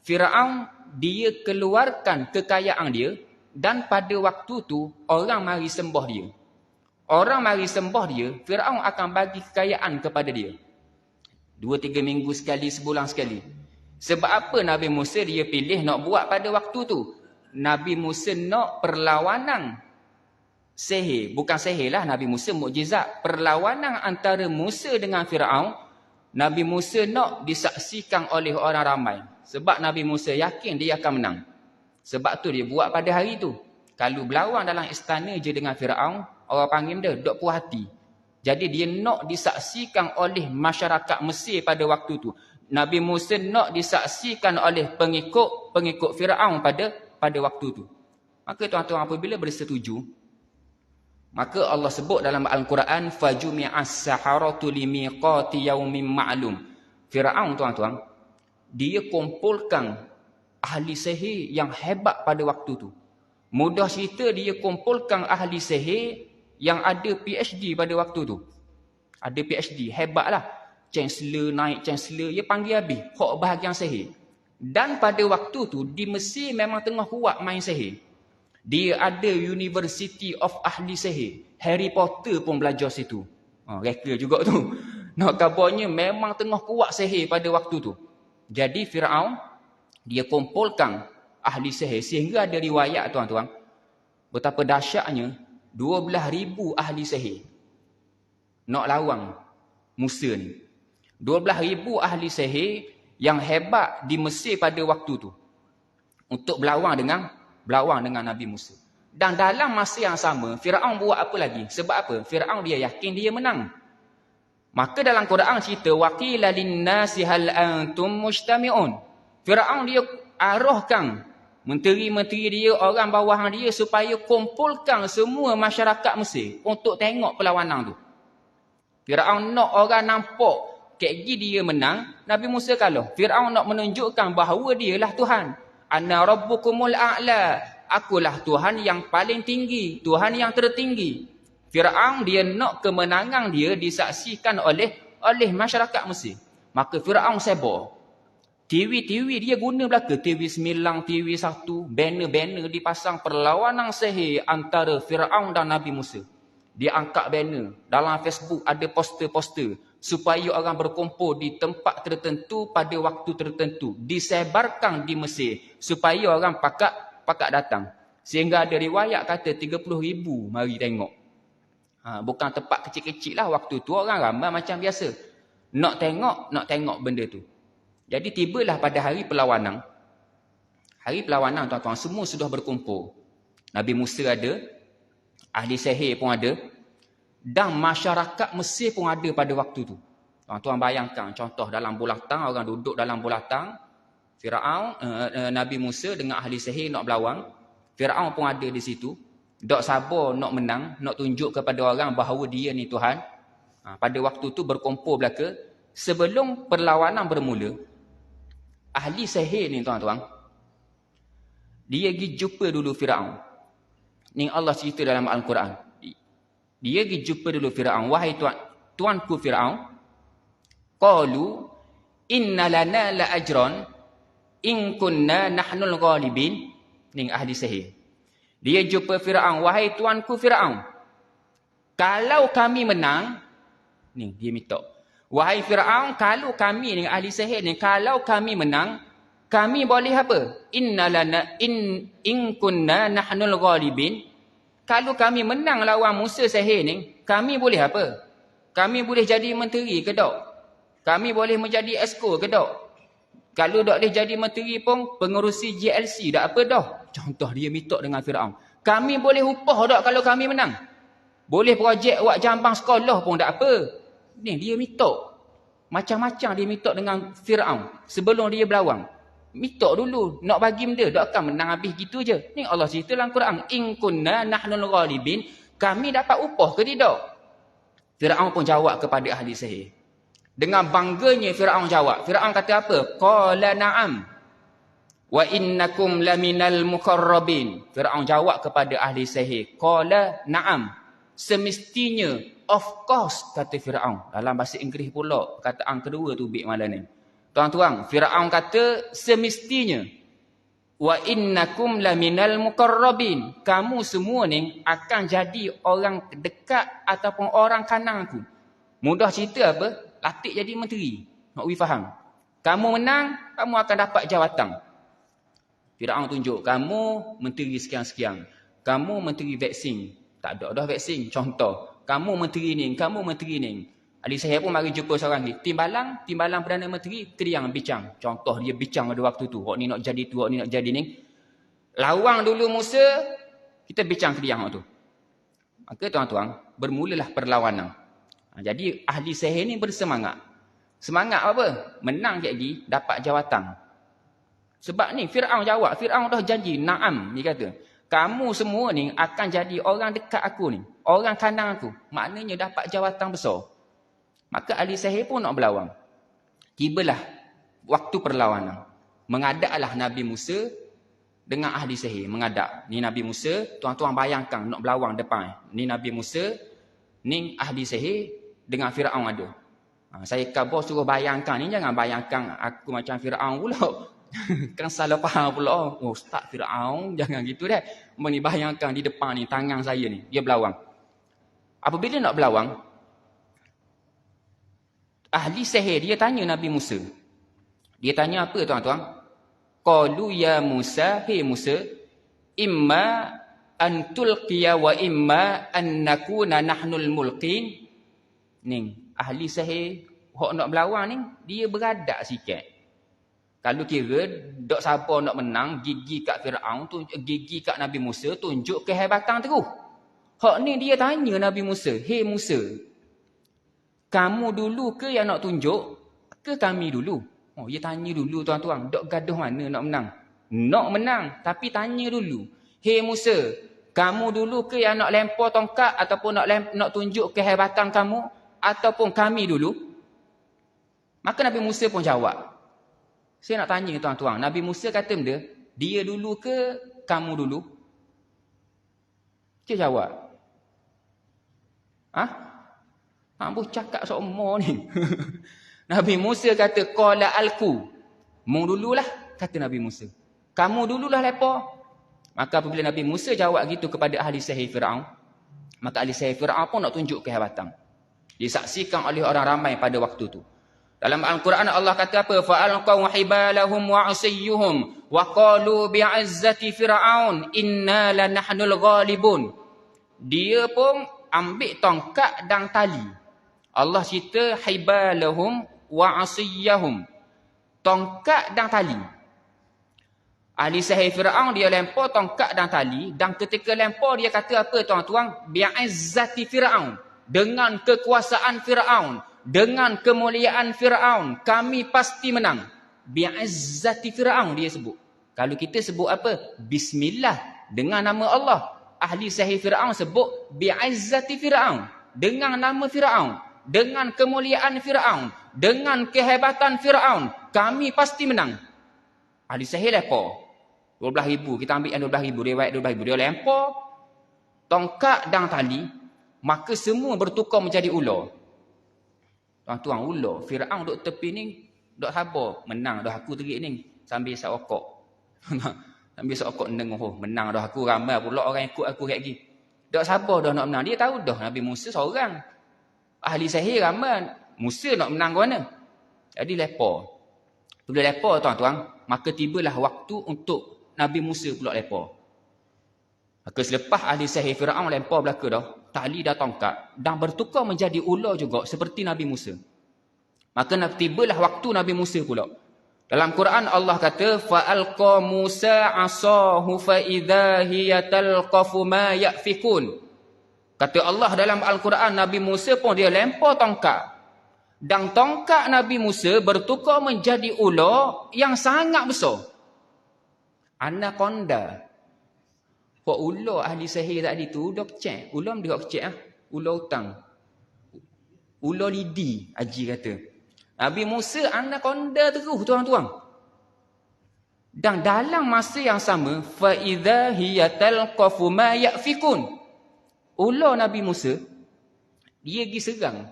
Firaun dia keluarkan kekayaan dia dan pada waktu tu orang mari sembah dia. Orang mari sembah dia, Firaun akan bagi kekayaan kepada dia. 2-3 minggu sekali, sebulan sekali. Sebab apa Nabi Musa dia pilih nak buat pada waktu tu? Nabi Musa nak perlawanan sihir. Bukan sihir lah, Nabi Musa mukjizat. Perlawanan antara Musa dengan Firaun, Nabi Musa nak disaksikan oleh orang ramai. Sebab Nabi Musa yakin dia akan menang. Sebab tu dia buat pada hari tu. Kalau berlawan dalam istana je dengan Firaun, orang panggil dia, dok puas hati. Jadi dia nak disaksikan oleh masyarakat Mesir pada waktu tu. Nabi Musa nak disaksikan oleh pengikut Firaun pada waktu tu. Maka tuan-tuan apabila bersetuju, maka Allah sebut dalam Al-Quran, fajumi'as saharatu limiqati yaumin ma'lum. Firaun tuan-tuan, dia kumpulkan ahli sihir yang hebat pada waktu tu. Mudah cerita, dia kumpulkan ahli sihir yang ada PhD pada waktu tu. Ada PhD, hebatlah. Chancellor, naik Chancellor, dia panggil habis. Hak bahagian sihir. Dan pada waktu tu, di Mesir memang tengah kuat main sihir. Dia ada University of Ahli Sihir. Harry Potter pun belajar situ. Reka juga tu. Nak kabarnya memang tengah kuat sihir pada waktu tu. Jadi Firaun, dia kumpulkan ahli sihir. Sehingga ada riwayat tuan-tuan, betapa dahsyatnya 12,000 ahli sihir nak lawan Musa ni. 12,000 ahli sihir yang hebat di Mesir pada waktu tu untuk berlawan dengan Nabi Musa. Dan dalam masa yang sama, Firaun buat apa lagi? Sebab apa? Firaun dia yakin dia menang. Maka dalam Quran cerita, waqila linnasi hal antum mujtami'un. Firaun dia arahkan menteri-menteri dia, orang bawahan dia supaya kumpulkan semua masyarakat Mesir untuk tengok perlawanan tu. Firaun nak orang nampak kegi dia menang, Nabi Musa kalah. Firaun nak menunjukkan bahawa dialah Tuhan. Ana rabbukumul a'la. Akulah Tuhan yang paling tinggi, Tuhan yang tertinggi. Firaun dia nak kemenangan dia disaksikan oleh masyarakat Mesir. Maka Firaun sebar. TV dia guna belaka, TV 9, TV 1, banner-banner dipasang perlawanan sihir antara Firaun dan Nabi Musa. Dia angkat banner, dalam Facebook ada poster-poster supaya orang berkumpul di tempat tertentu pada waktu tertentu, disebarkan di Mesir supaya orang pakat datang. Sehingga ada riwayat kata 30,000 mari tengok. Bukan tempat kecil-kecil lah, waktu tu orang ramai macam biasa. Nak tengok benda tu. Jadi tibalah pada hari perlawanan. Hari perlawanan tuan-tuan, semua sudah berkumpul. Nabi Musa ada, ahli sihir pun ada, dan masyarakat Mesir pun ada pada waktu tu. Tuan-tuan bayangkan contoh dalam bulatan, orang duduk dalam bulatan, Firaun, Nabi Musa dengan ahli sihir nak berlawan. Firaun pun ada di situ. Dok sabar nak menang, nak tunjuk kepada orang bahawa dia ni Tuhan. Pada waktu tu berkumpul belaka. Sebelum perlawanan bermula, ahli sihir ni tuan-tuan, dia pergi jumpa dulu Firaun. Ni Allah cerita dalam Al-Quran. Dia pergi jumpa dulu Firaun. Wahai tuanku Firaun, qalu inna lana la ajran in kunna nahnul ghalibin. Ni ahli sihir. Dia jumpa Firaun, wahai tuanku Firaun, kalau kami menang, ni dia minta, wahai Firaun, kalau kami ni ahli sihir ni, kalau kami menang, kami boleh apa? Inna lana in kunna nahnul ghalibin. Kalau kami menang lawan Musa sihir ni, kami boleh apa? Kami boleh jadi menteri ke tak? Kami boleh menjadi esko ke tak? Kalau tak boleh jadi menteri pun, pengurusi GLC tak apa dah. Contoh dia minta dengan Firaun. Kami boleh upah tak kalau kami menang? Boleh projek buat jambang sekolah pun tak apa. Ni dia minta. Macam-macam dia minta dengan Firaun sebelum dia berlawan. Minta dulu, nak bagi benda, tak akan menang habis gitu je. Ni Allah cerita dalam Quran, in kunna nahnul ghalibin, kami dapat upah ke tidak? Firaun pun jawab kepada ahli sihir. Dengan bangganya Firaun jawab. Firaun kata apa? Qala na'am wa innakum laminal muqarrabin. Firaun jawab kepada ahli sihir, qala na'am, semestinya, of course, kata Firaun. Dalam bahasa Inggeris pula kataan kedua tu bik malam ni. Tuan-tuan, Firaun kata semestinya, wa innakum laminal muqarrabin, kamu semua ni akan jadi orang dekat ataupun orang kanan aku. Mudah cerita apa? Latih jadi menteri. Nak we faham. Kamu menang, kamu akan dapat jawatan. Firaun tunjuk, kamu menteri sekian-sekian. Kamu menteri vaksin. Tak ada dah vaksin. Contoh, kamu menteri ni, kamu menteri ni. Ahli sihir pun mari jumpa seorang ni. Timbalan Perdana Menteri, kediang bincang. Contoh dia bincang pada waktu tu. Hak ni nak jadi tu, hak ni nak jadi ni. Lawang dulu Musa, kita bincang kediang tu. Maka tuan-tuan, bermulalah perlawanan. Jadi ahli sihir ni bersemangat. Semangat apa? Menang lagi, dapat jawatan. Sebab ni Firaun jawab. Firaun dah janji, na'am, dia kata. Kamu semua ni akan jadi orang dekat aku ni. Orang kanan aku. Maknanya dapat jawatan besar. Maka ahli sihir pun nak berlawan. Tibalah waktu perlawanan. Mengadaklah Nabi Musa dengan ahli sihir. Mengadak. Ni Nabi Musa, tuan-tuan bayangkan nak berlawan depan. Ni Nabi Musa, ni ahli sihir dengan Firaun ada. Saya khabar suruh bayangkan ni, jangan bayangkan aku macam Firaun pula. Kan salah faham pula. Oh, Ustaz Firaun, jangan gitu dah. Ni bayangkan di depan ni, tangan saya ni, dia berlawan. Apabila nak berlawan, ahli sihir dia tanya Nabi Musa. Dia tanya apa tuan-tuan? Qalu ya Musa, hey Musa, imma an tulqiya wa imma an nakuna nahnul mulqin. Ni ahli sihir hok nak berlawan ni, dia beradak sikit. Kalau kira dok siapa nak menang, gigi kat Firaun, gigi kat Nabi Musa, tunjuk kehebatan terus. Hak ni dia tanya Nabi Musa, hey Musa, kamu dulu ke yang nak tunjuk ke kami dulu? Oh, dia tanya dulu tuan-tuan, dok gaduh mana nak menang? Nak menang, tapi tanya dulu. Hey Musa, kamu dulu ke yang nak lempar tongkat ataupun nak tunjuk kehebatan kamu ataupun kami dulu? Maka Nabi Musa pun jawab. Saya nak tanya tuan-tuan, Nabi Musa kata benda, dia dulu ke kamu dulu? Dia jawab. Ambo cakap semua ni. Nabi Musa kata, qala alku. Mu dululah, kata Nabi Musa. Kamu dululah lepa. Maka apabila Nabi Musa jawab gitu kepada ahli sihir Firaun, maka ahli sihir Firaun pun nak tunjuk kehebatan. Disaksikan oleh orang ramai pada waktu tu. Dalam Al-Quran Allah kata apa? Fa'alqaw hibalahum wa 'asiyuhum wa qalu bi'izzati fir'aun inna lanahnul ghalibun. Dia pun ambil tongkat dan tali. Allah cerita hibalahum wa 'asiyahum. Tongkat dan tali. Ahli sihir Fir'aun dia lempar tongkat dan tali, dan ketika lempar dia kata apa tuan-tuan? Bi'izzati fir'aun. Dengan kekuasaan Fir'aun. dengan kemuliaan Firaun kami pasti menang. Bi'izzati Firaun dia sebut. Kalau kita sebut apa? Bismillah, dengan nama Allah. Ahli sihir Firaun sebut bi'izzati Firaun, dengan nama Firaun, dengan kemuliaan Firaun, dengan kehebatan Firaun kami pasti menang. Ahli sihir lempar 12,000, kita ambil yang 12,000, riwayat 12,000, dia lempar tongkat dan tali, maka semua bertukar menjadi ular. Tuan-tuan, ular. Firaun duduk tepi ni, duduk sabar. Menang dah aku terik ni. Sambil isap okok. Sambil isap okok dengar, oh menang dah aku. Ramai pula orang ikut aku kayak gini. Duduk sabar dah nak menang. Dia tahu dah Nabi Musa seorang. Ahli sihir ramai. Musa nak menang ke mana? Jadi lepar. Bila lepar tuan-tuan, maka tibalah waktu untuk Nabi Musa pula lepar. Maka selepas ahli sihir Firaun lempar belaka dah, tali dah tongkat dan bertukar menjadi ular juga seperti Nabi Musa. Maka tibalah waktu Nabi Musa pula. Dalam Quran Allah kata fa'alqa Musa 'asahu fa idza hiya talqafu ma yafikun. Kata Allah dalam Al-Quran, Nabi Musa pun dia lempar tongkat. Dan tongkat Nabi Musa bertukar menjadi ular yang sangat besar. Anaconda. Kok ular ahli sihir tadi tu dah kecil. Ular dia kecil ah. Ular hutang. Ular lidi, Haji kata. Nabi Musa anaconda terus tuan-tuan. Dan dalam masa yang sama, fa idza hiya talqafu ma yafikun. Ular Nabi Musa dia pergi serang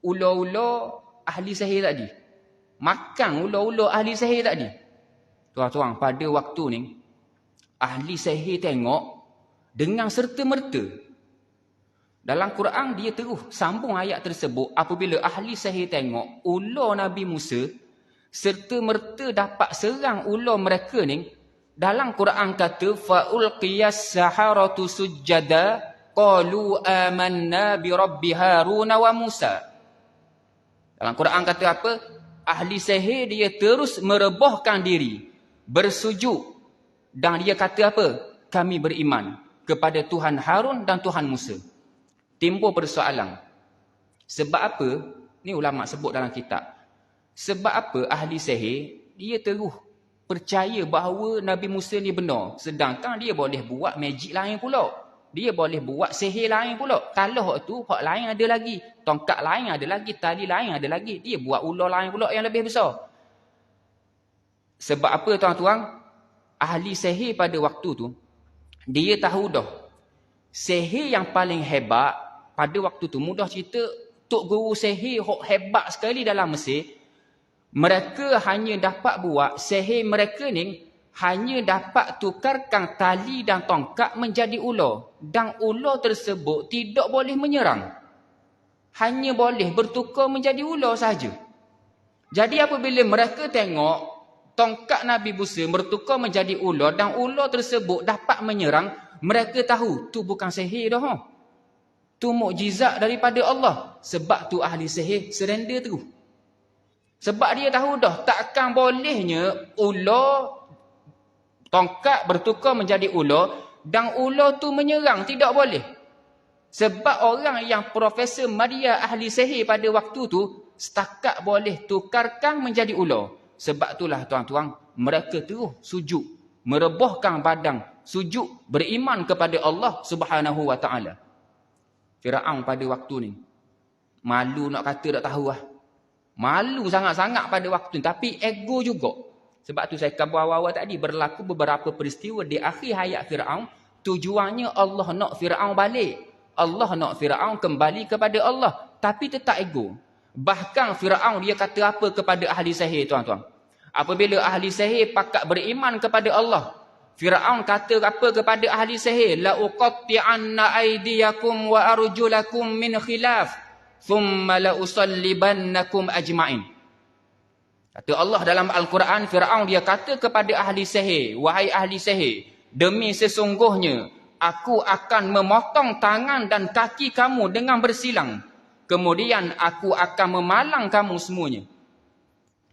ular-ular ahli sihir tadi. Makan ular-ular ahli sihir tadi. Tuan-tuan, pada waktu ni ahli sihir tengok dengan serta-merta. Dalam Quran dia terus sambung ayat tersebut apabila ahli sihir tengok ular Nabi Musa serta-merta dapat serang ular mereka ni. Dalam Quran kata faulqiyas saharatu sujjada qalu amanna bi rabbi Harun wa Musa. Dalam Quran kata apa? Ahli sihir dia terus merebahkan diri, bersujud. Dan dia kata apa? Kami beriman kepada Tuhan Harun dan Tuhan Musa. Timbul persoalan. Sebab apa? Ni ulama sebut dalam kitab. Sebab apa ahli sihir dia terus percaya bahawa Nabi Musa ni benar. Sedangkan dia boleh buat magic lain pula. Dia boleh buat sihir lain pula. Kalau hak tu, hak lain ada lagi. Tongkat lain ada lagi. Tali lain ada lagi. Dia buat ular lain pula yang lebih besar. Sebab apa tuan-tuan? Ahli sihir pada waktu tu, dia tahu dah. Sihir yang paling hebat pada waktu tu, mudah cerita, tok guru sihir hebat sekali dalam Mesir. Mereka hanya dapat buat sihir mereka ni, hanya dapat tukarkan tali dan tongkat menjadi ular. Dan ular tersebut tidak boleh menyerang. Hanya boleh bertukar menjadi ular sahaja. Jadi apabila mereka tengok tongkat Nabi Musa bertukar menjadi ular dan ular tersebut dapat menyerang, mereka tahu tu bukan sihir dah. Tu mukjizat daripada Allah. Sebab tu ahli sihir surrender terus. Sebab dia tahu dah takkan bolehnya ular tongkat bertukar menjadi ular dan ular tu menyerang, tidak boleh. Sebab orang yang Profesor Maria ahli sihir pada waktu tu setakat boleh tukarkan menjadi ular. Sebab itulah tuan-tuan, mereka terus sujud, merebahkan badan, sujud, beriman kepada Allah Subhanahu wa taala. Firaun pada waktu ni malu nak kata tak tahu lah. Malu sangat-sangat pada waktu ni, tapi ego juga. Sebab tu saya kata awal-awal tadi berlaku beberapa peristiwa di akhir hayat Firaun, tujuannya Allah nak Firaun balik. Allah nak Firaun kembali kepada Allah, tapi tetap ego. Bahkan Firaun dia kata apa kepada ahli sihir tuan-tuan? Apabila ahli sihir pakat beriman kepada Allah, Firaun kata apa kepada ahli sihir? La uqatti'anna aydiyakum wa arjulakum min khilaf thumma la usallibannakum ajma'in. Kata Allah dalam Al-Quran, Firaun dia kata kepada ahli sihir, wahai ahli sihir, demi sesungguhnya aku akan memotong tangan dan kaki kamu dengan bersilang. Kemudian aku akan memalang kamu semuanya.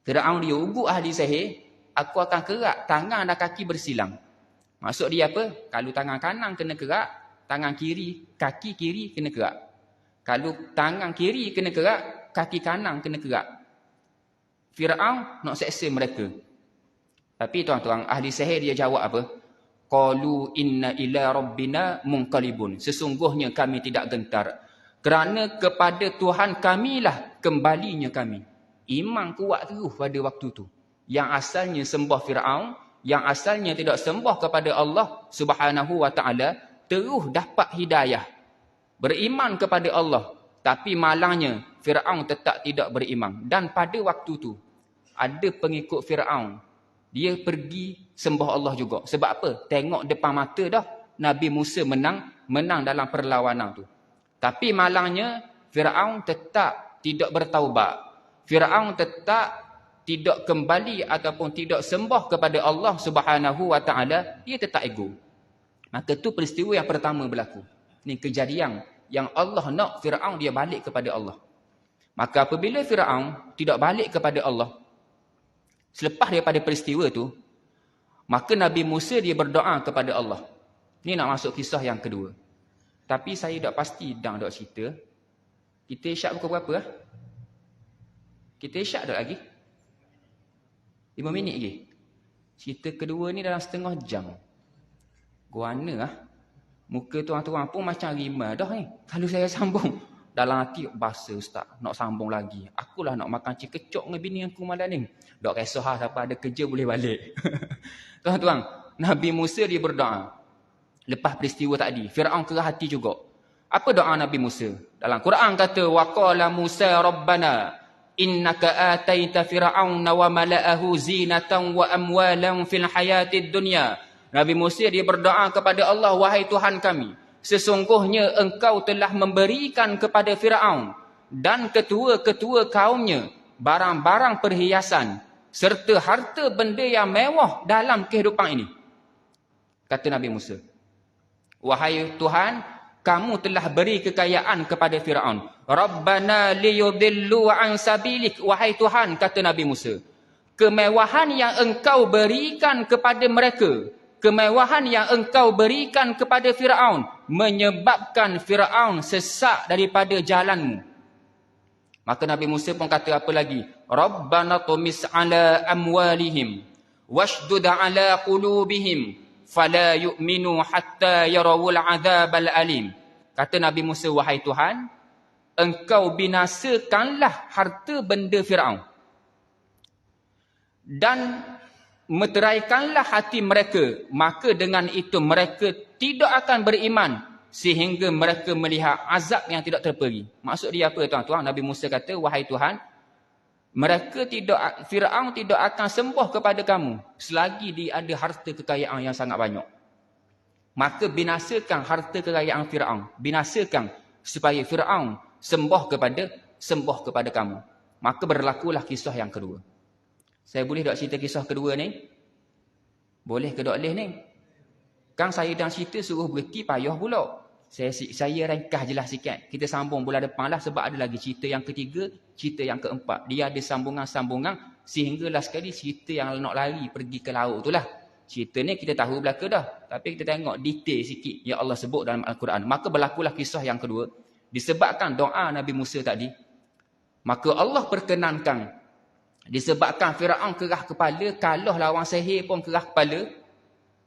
Firaun dia ugut ahli sihir, aku akan kerak tangan dan kaki bersilang. Maksud dia apa? Kalau tangan kanan kena kerak, tangan kiri, kaki kiri kena kerak. Kalau tangan kiri kena kerak, kaki kanan kena kerak. Firaun nak seksa mereka. Tapi tuan-tuan, ahli sihir dia jawab apa? Qalu inna ila rabbina munqalibun. Sesungguhnya kami tidak gentar, kerana kepada Tuhan kamilah kembalinya kami. Iman kuat terus pada waktu tu. Yang asalnya sembah Firaun, yang asalnya tidak sembah kepada Allah Subhanahu wa taala, terus dapat hidayah, beriman kepada Allah. Tapi malangnya Firaun tetap tidak beriman. Dan pada waktu tu ada pengikut Firaun, dia pergi sembah Allah juga. Sebab apa? Tengok depan mata dah Nabi Musa menang dalam perlawanan tu. Tapi malangnya Firaun tetap tidak bertaubat. Firaun tetap tidak kembali ataupun tidak sembah kepada Allah Subhanahu wa taala, dia tetap ego. Maka tu peristiwa yang pertama berlaku. Ni kejadian yang Allah nak Firaun dia balik kepada Allah. Maka apabila Firaun tidak balik kepada Allah, selepas daripada peristiwa tu, maka Nabi Musa dia berdoa kepada Allah. Ni nak masuk kisah yang kedua. Tapi saya tak pasti dah dok cerita. Kita isyak pukul berapa ah? Kita isyak dah lagi? 5 minit lagi. Cerita kedua ni dalam setengah jam. Guana ah. Muka tuan-tuan pun macam rimah dah ni. Kalau saya sambung dalam hati, bahasa ustaz, nak sambung lagi. Akulah nak makan cikecok dengan bini aku malam ni. Tak kisah siapa ada kerja boleh balik. Tuan-tuan, Nabi Musa dia berdoa. Lepas peristiwa tadi, Firaun kerah hati juga. Apa doa Nabi Musa? Dalam Quran kata, wa qala Musa rabbana innaka ataita fir'auna wa mala'ahu zinatan wa amwalan fil hayatid dunya. Nabi Musa dia berdoa kepada Allah, wahai Tuhan kami, sesungguhnya engkau telah memberikan kepada Firaun dan ketua-ketua kaumnya barang-barang perhiasan serta harta benda yang mewah dalam kehidupan ini. Kata Nabi Musa, wahai Tuhan, kamu telah beri kekayaan kepada Firaun. Rabbana liyudillu an sabilik. Wahai Tuhan, kata Nabi Musa, kemewahan yang engkau berikan kepada mereka, kemewahan yang engkau berikan kepada Firaun menyebabkan Firaun sesat daripada jalanmu. Maka Nabi Musa pun kata apa lagi? Rabbana tumis ala amwalihim washdud ala qulubihim fala yu'minu hatta yarawul azabal alim. Kata Nabi Musa, wahai Tuhan, engkau binasakanlah harta benda Firaun dan meteraikanlah hati mereka, maka dengan itu mereka tidak akan beriman sehingga mereka melihat azab yang tidak terperi. Maksud dia apa tuan-tuan? Nabi Musa kata, wahai Tuhan, Firaun tidak akan sembah kepada kamu selagi dia ada harta kekayaan yang sangat banyak. Maka binasakan harta kekayaan Firaun, binasakan supaya Firaun sembah kepada kamu. Maka berlakulah kisah yang kedua. Saya boleh tak cerita kisah kedua ni? Boleh ke tak boleh ni? Kan saya dah cerita suruh berhenti payah pula. Saya ringkas jelas sikit. Kita sambung bulan depan lah sebab ada lagi cerita yang ketiga, cerita yang keempat. Dia ada sambungan-sambungan sehinggalah sekali cerita yang nak lari pergi ke laut tu lah. Cerita ni kita tahu belaka dah. Tapi kita tengok detail sikit yang Allah sebut dalam Al-Quran. Maka berlakulah kisah yang kedua. Disebabkan doa Nabi Musa tadi, maka Allah perkenankan. Disebabkan Firaun kerah kepala, kalau lawan sihir pun kerah kepala,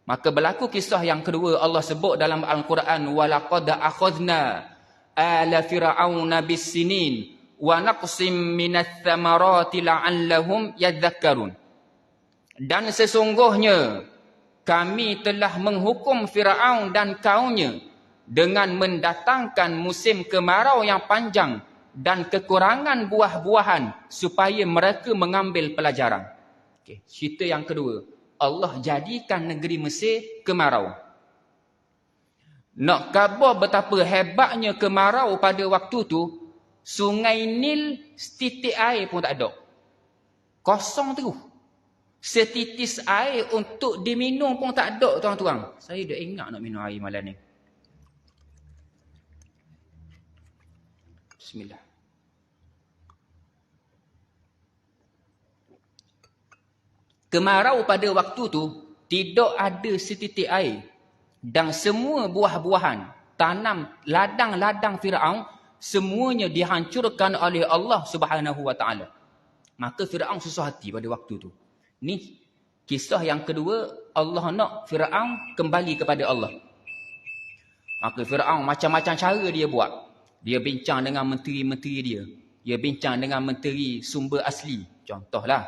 maka berlaku kisah yang kedua. Allah sebut dalam Al-Quran, walaqad akhadna ala fir'auna bis-sinin wa naqsim minats thamarati la'allahum yadhakkarun. Dan sesungguhnya kami telah menghukum Firaun dan kaumnya dengan mendatangkan musim kemarau yang panjang dan kekurangan buah-buahan supaya mereka mengambil pelajaran. Okay. Cerita yang kedua, Allah jadikan negeri Mesir kemarau. Nak khabar betapa hebatnya kemarau pada waktu tu, sungai Nil setitik air pun tak ada. Kosong terus. Setitis air untuk diminum pun tak ada, tuan-tuan. Saya dah ingat nak minum air malam ni. Bismillah. Kemarau pada waktu tu tidak ada setitik air dan semua buah-buahan tanam ladang-ladang Firaun semuanya dihancurkan oleh Allah Subhanahu wa taala. Maka Firaun susah hati pada waktu tu. Ni kisah yang kedua, Allah nak Firaun kembali kepada Allah. Maka Firaun macam-macam cara dia buat. Dia bincang dengan menteri-menteri dia. Dia bincang dengan menteri sumber asli. Contohlah,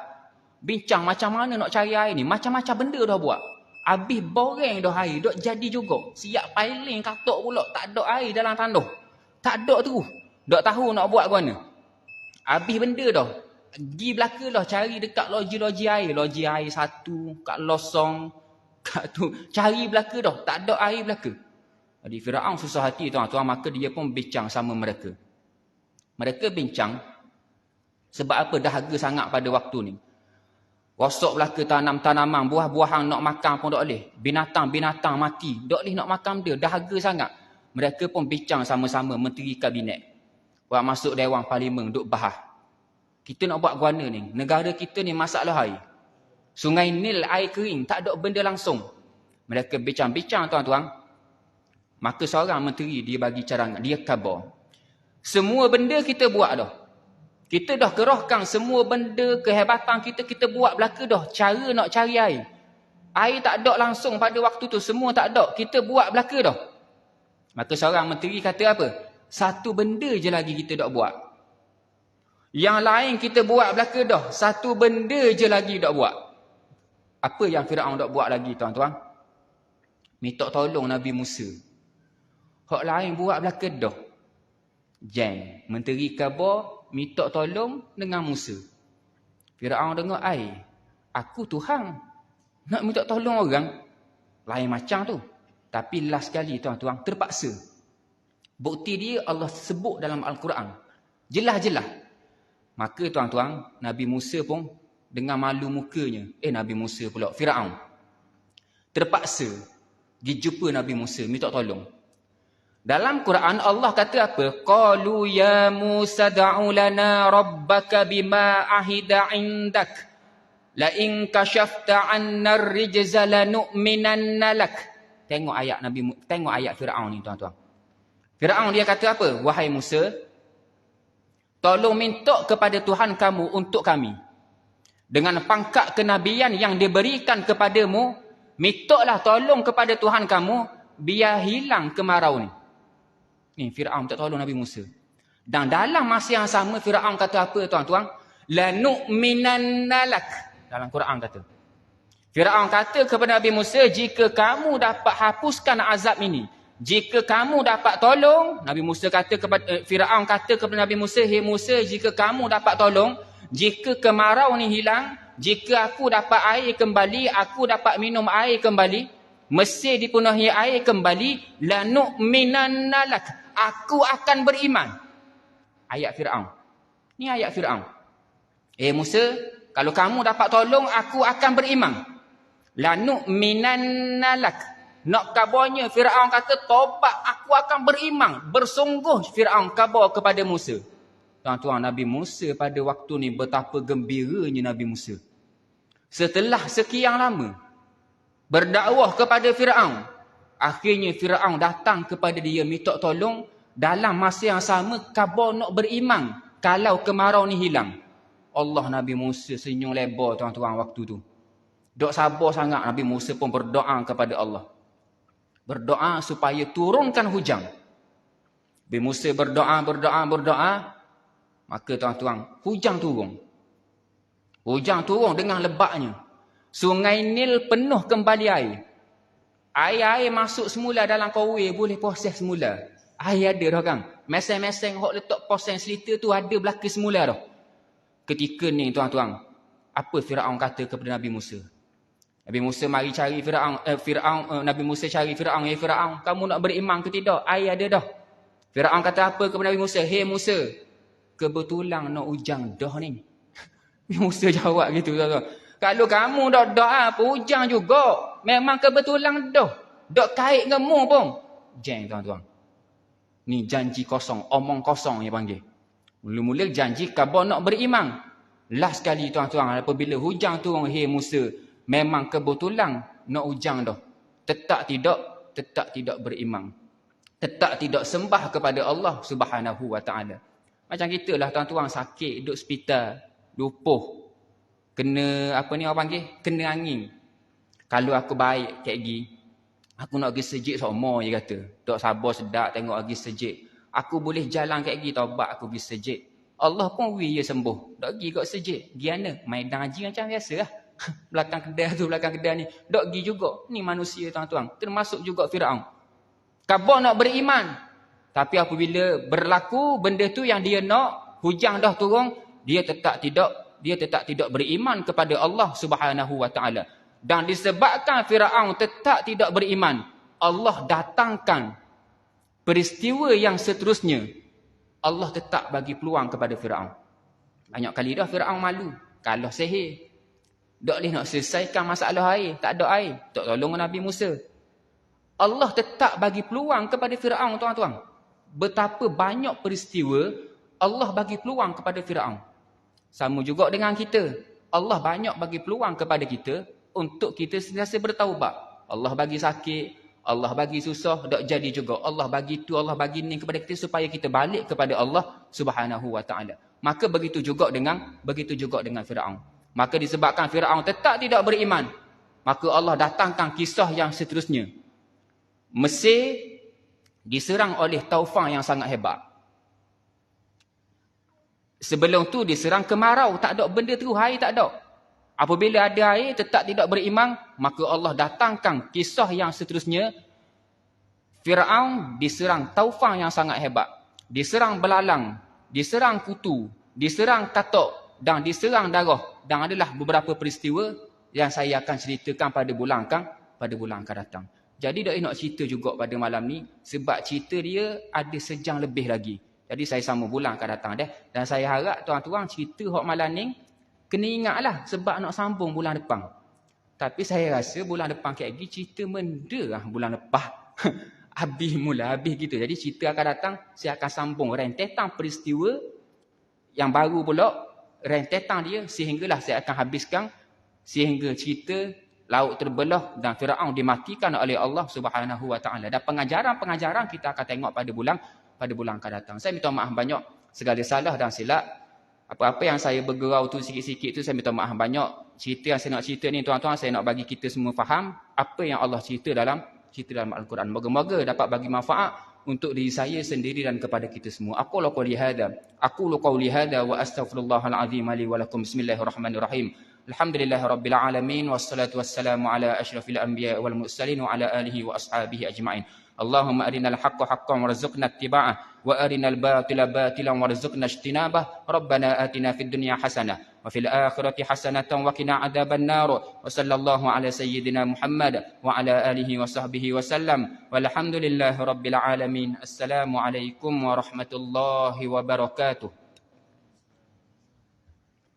bincang macam mana nak cari air ni. Macam-macam benda dah buat. Habis boreng dah air, dah jadi juga. Siap piling katok pula, tak ada air dalam tanah. Tak ada tu. Tak tahu nak buat ke mana. Habis benda dah. Pergi belaka dah cari dekat loji-loji air. Loji air satu, kat Losong, kat tu. Cari belaka dah, tak ada air belaka. Jadi Firaun susah hati tuan-tuan, maka dia pun bincang sama mereka. Mereka bincang sebab apa dahaga sangat pada waktu ni. Rosak belaka tanam-tanaman, buah-buahan nak makan pun tak boleh. Binatang-binatang mati, tak boleh nak makan dia, dahaga sangat. Mereka pun bincang sama-sama menteri kabinet. Buat masuk Dewan Parlimen, duk bahas. Kita nak buat guana ni. Negara kita ni masalah air. Sungai Nil air kering, tak ada benda langsung. Mereka bincang-bincang tuan-tuan. Maka seorang menteri dia bagi cadangan, dia khabar. Semua benda kita buat dah. Kita dah kerahkan semua benda kehebatan kita buat belaka dah. Cara nak cari air. Air tak ada langsung pada waktu tu, semua tak ada. Kita buat belaka dah. Maka seorang menteri kata apa? Satu benda je lagi kita tak buat. Yang lain kita buat belaka dah. Satu benda je lagi tak buat. Apa yang Firaun tak buat lagi tuan-tuan? Minta tolong Nabi Musa. Hak lain buat belaka dah. Jeng, menteri khabar minta tolong dengan Musa. Firaun dengar, aku Tuhan. Nak minta tolong orang, lain macam tu. Tapi last sekali tuan-tuan, terpaksa. Bukti dia Allah sebut dalam Al-Quran. Jelas-jelas. Maka tuan-tuan, Nabi Musa pun dengan malu mukanya. Nabi Musa pula, Firaun. Terpaksa pergi jumpa Nabi Musa, minta tolong. Dalam Quran Allah kata apa? Qalu ya Musa da'u lana rabbaka bima ahida indak. La in kashafta 'anna ar-rijza lanu'minanna lak. Tengok ayat Firaun ni tuan-tuan. Firaun dia kata apa? Wahai Musa, tolong minta kepada Tuhan kamu untuk kami. Dengan pangkat kenabian yang diberikan kepadamu, mintalah tolong kepada Tuhan kamu biar hilang kemarau ni. Ni Firaun tak tolong Nabi Musa. Dan dalam masa yang sama Firaun kata apa tuan-tuan? La nu'minanna lak. Dalam Quran kata. Firaun kata kepada Nabi Musa, jika kamu dapat hapuskan azab ini, jika kamu dapat tolong, Nabi Musa kata kepada Firaun kata kepada Nabi Musa, "Hei Musa, jika kamu dapat tolong, jika kemarau ni hilang, jika aku dapat air kembali, aku dapat minum air kembali, Mesir dipenuhi air kembali, la nu'minanna lak. Aku akan beriman." Ayat Firaun. Ni ayat Firaun. Musa, kalau kamu dapat tolong, aku akan beriman. La nu'minanna lak. Nak kabarnya Firaun kata, tobat, aku akan beriman. Bersungguh Firaun kabar kepada Musa. Tuan-tuan, Nabi Musa pada waktu ni betapa gembiranya Nabi Musa. Setelah sekian lama berdakwah kepada Firaun, akhirnya Firaun datang kepada dia minta tolong. Dalam masa yang sama kabar nak beriman kalau kemarau ni hilang. Allah, Nabi Musa senyum lebar tuan-tuan waktu tu. Dok sabar sangat. Nabi Musa pun berdoa kepada Allah. Berdoa supaya turunkan hujan. Nabi Musa berdoa. Maka tuan-tuan, hujan turun. Hujan turun dengan lebatnya. Sungai Nil penuh kembali air. Air masuk semula dalam kawe, boleh proses semula. Air ada dah kan. Meseng-meseng hok letak posen selita tu ada belaka semula dah. Ketika ni tuan-tuan, apa Firaun kata kepada Nabi Musa? Nabi Musa mari cari Nabi Musa cari Firaun. "Hei Firaun, kamu nak beriman ke tidak? Air ada dah." Firaun kata apa kepada Nabi Musa? "Hei Musa, kebetulan nak hujan dah ni." Nabi Musa jawab gitu tuan-tuan. Kalau kamu dah doa apa hujan juga, memang kebetulan dah. Dak kait dengan mu pun. Jeng tuan-tuan. Ni janji kosong, omong kosong yang panggil. Mula-mula janji khabar nak beriman. Last sekali tuan-tuan, apabila hujan turun, "Hei Musa, memang kebetulan nak hujan dah. Tetap tidak beriman." tetap tidak sembah kepada Allah Subhanahu wa taala. Macam kita lah tuan-tuan sakit duduk hospital, lupuh, kena apa ni orang panggil, kena angin. Kalau aku baik kayak gini, aku nak pergi sejik sama je kata. Tak sabar sedap tengok pergi sejik. Aku boleh jalan kayak gini taubat aku pergi sejik. Allah pun wi dia sembuh. Tak pergi kat sejik. Giana main haji macam biasalah. Belakang kedai tu, belakang kedai ni. Tak pergi juga. Ni manusia tuan-tuan. Termasuk juga Firaun. Khabar nak beriman. Tapi apabila berlaku benda tu yang dia nak, hujang dah turun, dia tetap tidak beriman kepada Allah Subhanahu wa taala. Dan disebabkan Firaun tetap tidak beriman, Allah datangkan peristiwa yang seterusnya. Allah tetap bagi peluang kepada Firaun. Banyak kali dah Firaun malu. Kalau sihir, tak boleh nak selesaikan masalah air, tak ada air, tak tolong Nabi Musa. Allah tetap bagi peluang kepada Firaun tuan-tuan. Betapa banyak peristiwa Allah bagi peluang kepada Firaun. Sama juga dengan kita. Allah banyak bagi peluang kepada kita untuk kita sentiasa bertaubat. Allah bagi sakit, Allah bagi susah, tak jadi juga. Allah bagi tu, Allah bagi ni kepada kita supaya kita balik kepada Allah Subhanahu wa taala. Maka begitu juga dengan Firaun. Maka disebabkan Firaun tetap tidak beriman, maka Allah datangkan kisah yang seterusnya. Mesir diserang oleh taufan yang sangat hebat. Sebelum tu diserang kemarau, tak ada benda tu, air tak ada. Apabila ada air tetap tidak beriman, maka Allah datangkan kisah yang seterusnya. Firaun diserang taufan yang sangat hebat. Diserang belalang, diserang kutu, diserang katak dan diserang darah. Dan adalah beberapa peristiwa yang saya akan ceritakan pada bulan akan datang. Jadi dah nak cerita juga pada malam ni sebab cerita dia ada sejam lebih lagi. Jadi saya sambung bulan akan datang dah. Dan saya harap tuan-tuan cerita hok malam ni kena ingatlah sebab nak sambung bulan depan. Tapi saya rasa bulan depan kayak gini cerita benda lah bulan lepas. habis gitu. Jadi cerita akan datang saya akan sambung rentetan peristiwa yang baru pula, rentetan dia sehinggalah saya akan habiskan sehingga cerita laut terbelah dan Firaun dimatikan oleh Allah Subhanahu wa taala. Dan pengajaran kita akan tengok pada bulan akan datang. Saya minta maaf banyak segala salah dan silap. Apa-apa yang saya bergurau tu sikit-sikit tu saya minta maaf banyak. Cerita yang saya nak cerita ni tuan-tuan, saya nak bagi kita semua faham apa yang Allah cerita dalam Al-Quran. Moga-moga dapat bagi manfaat untuk diri saya sendiri dan kepada kita semua. Aqulu qawli hadha wa astaghfirullahal azim li wa lakum. Bismillahirrahmanirrahim. Alhamdulillahirabbil alamin wassalatu wassalamu ala asyrafil anbiya wal mursalin wa ala alihi wa ashabihi ajma'in. Allahumma arinal haqqa haqqan warzuqna ittiba'ah wa arinal batila batilan warzuqna ijtinabah. Rabbana atina fid dunya hasanah wa fil akhirati hasanatan wa qina adzaban nar. Wa sallallahu ala sayyidina Muhammad wa ala alihi wa sahbihi wa sallam. Walhamdulillahi rabbil alamin. Assalamu alaikum warahmatullahi wabarakatuh.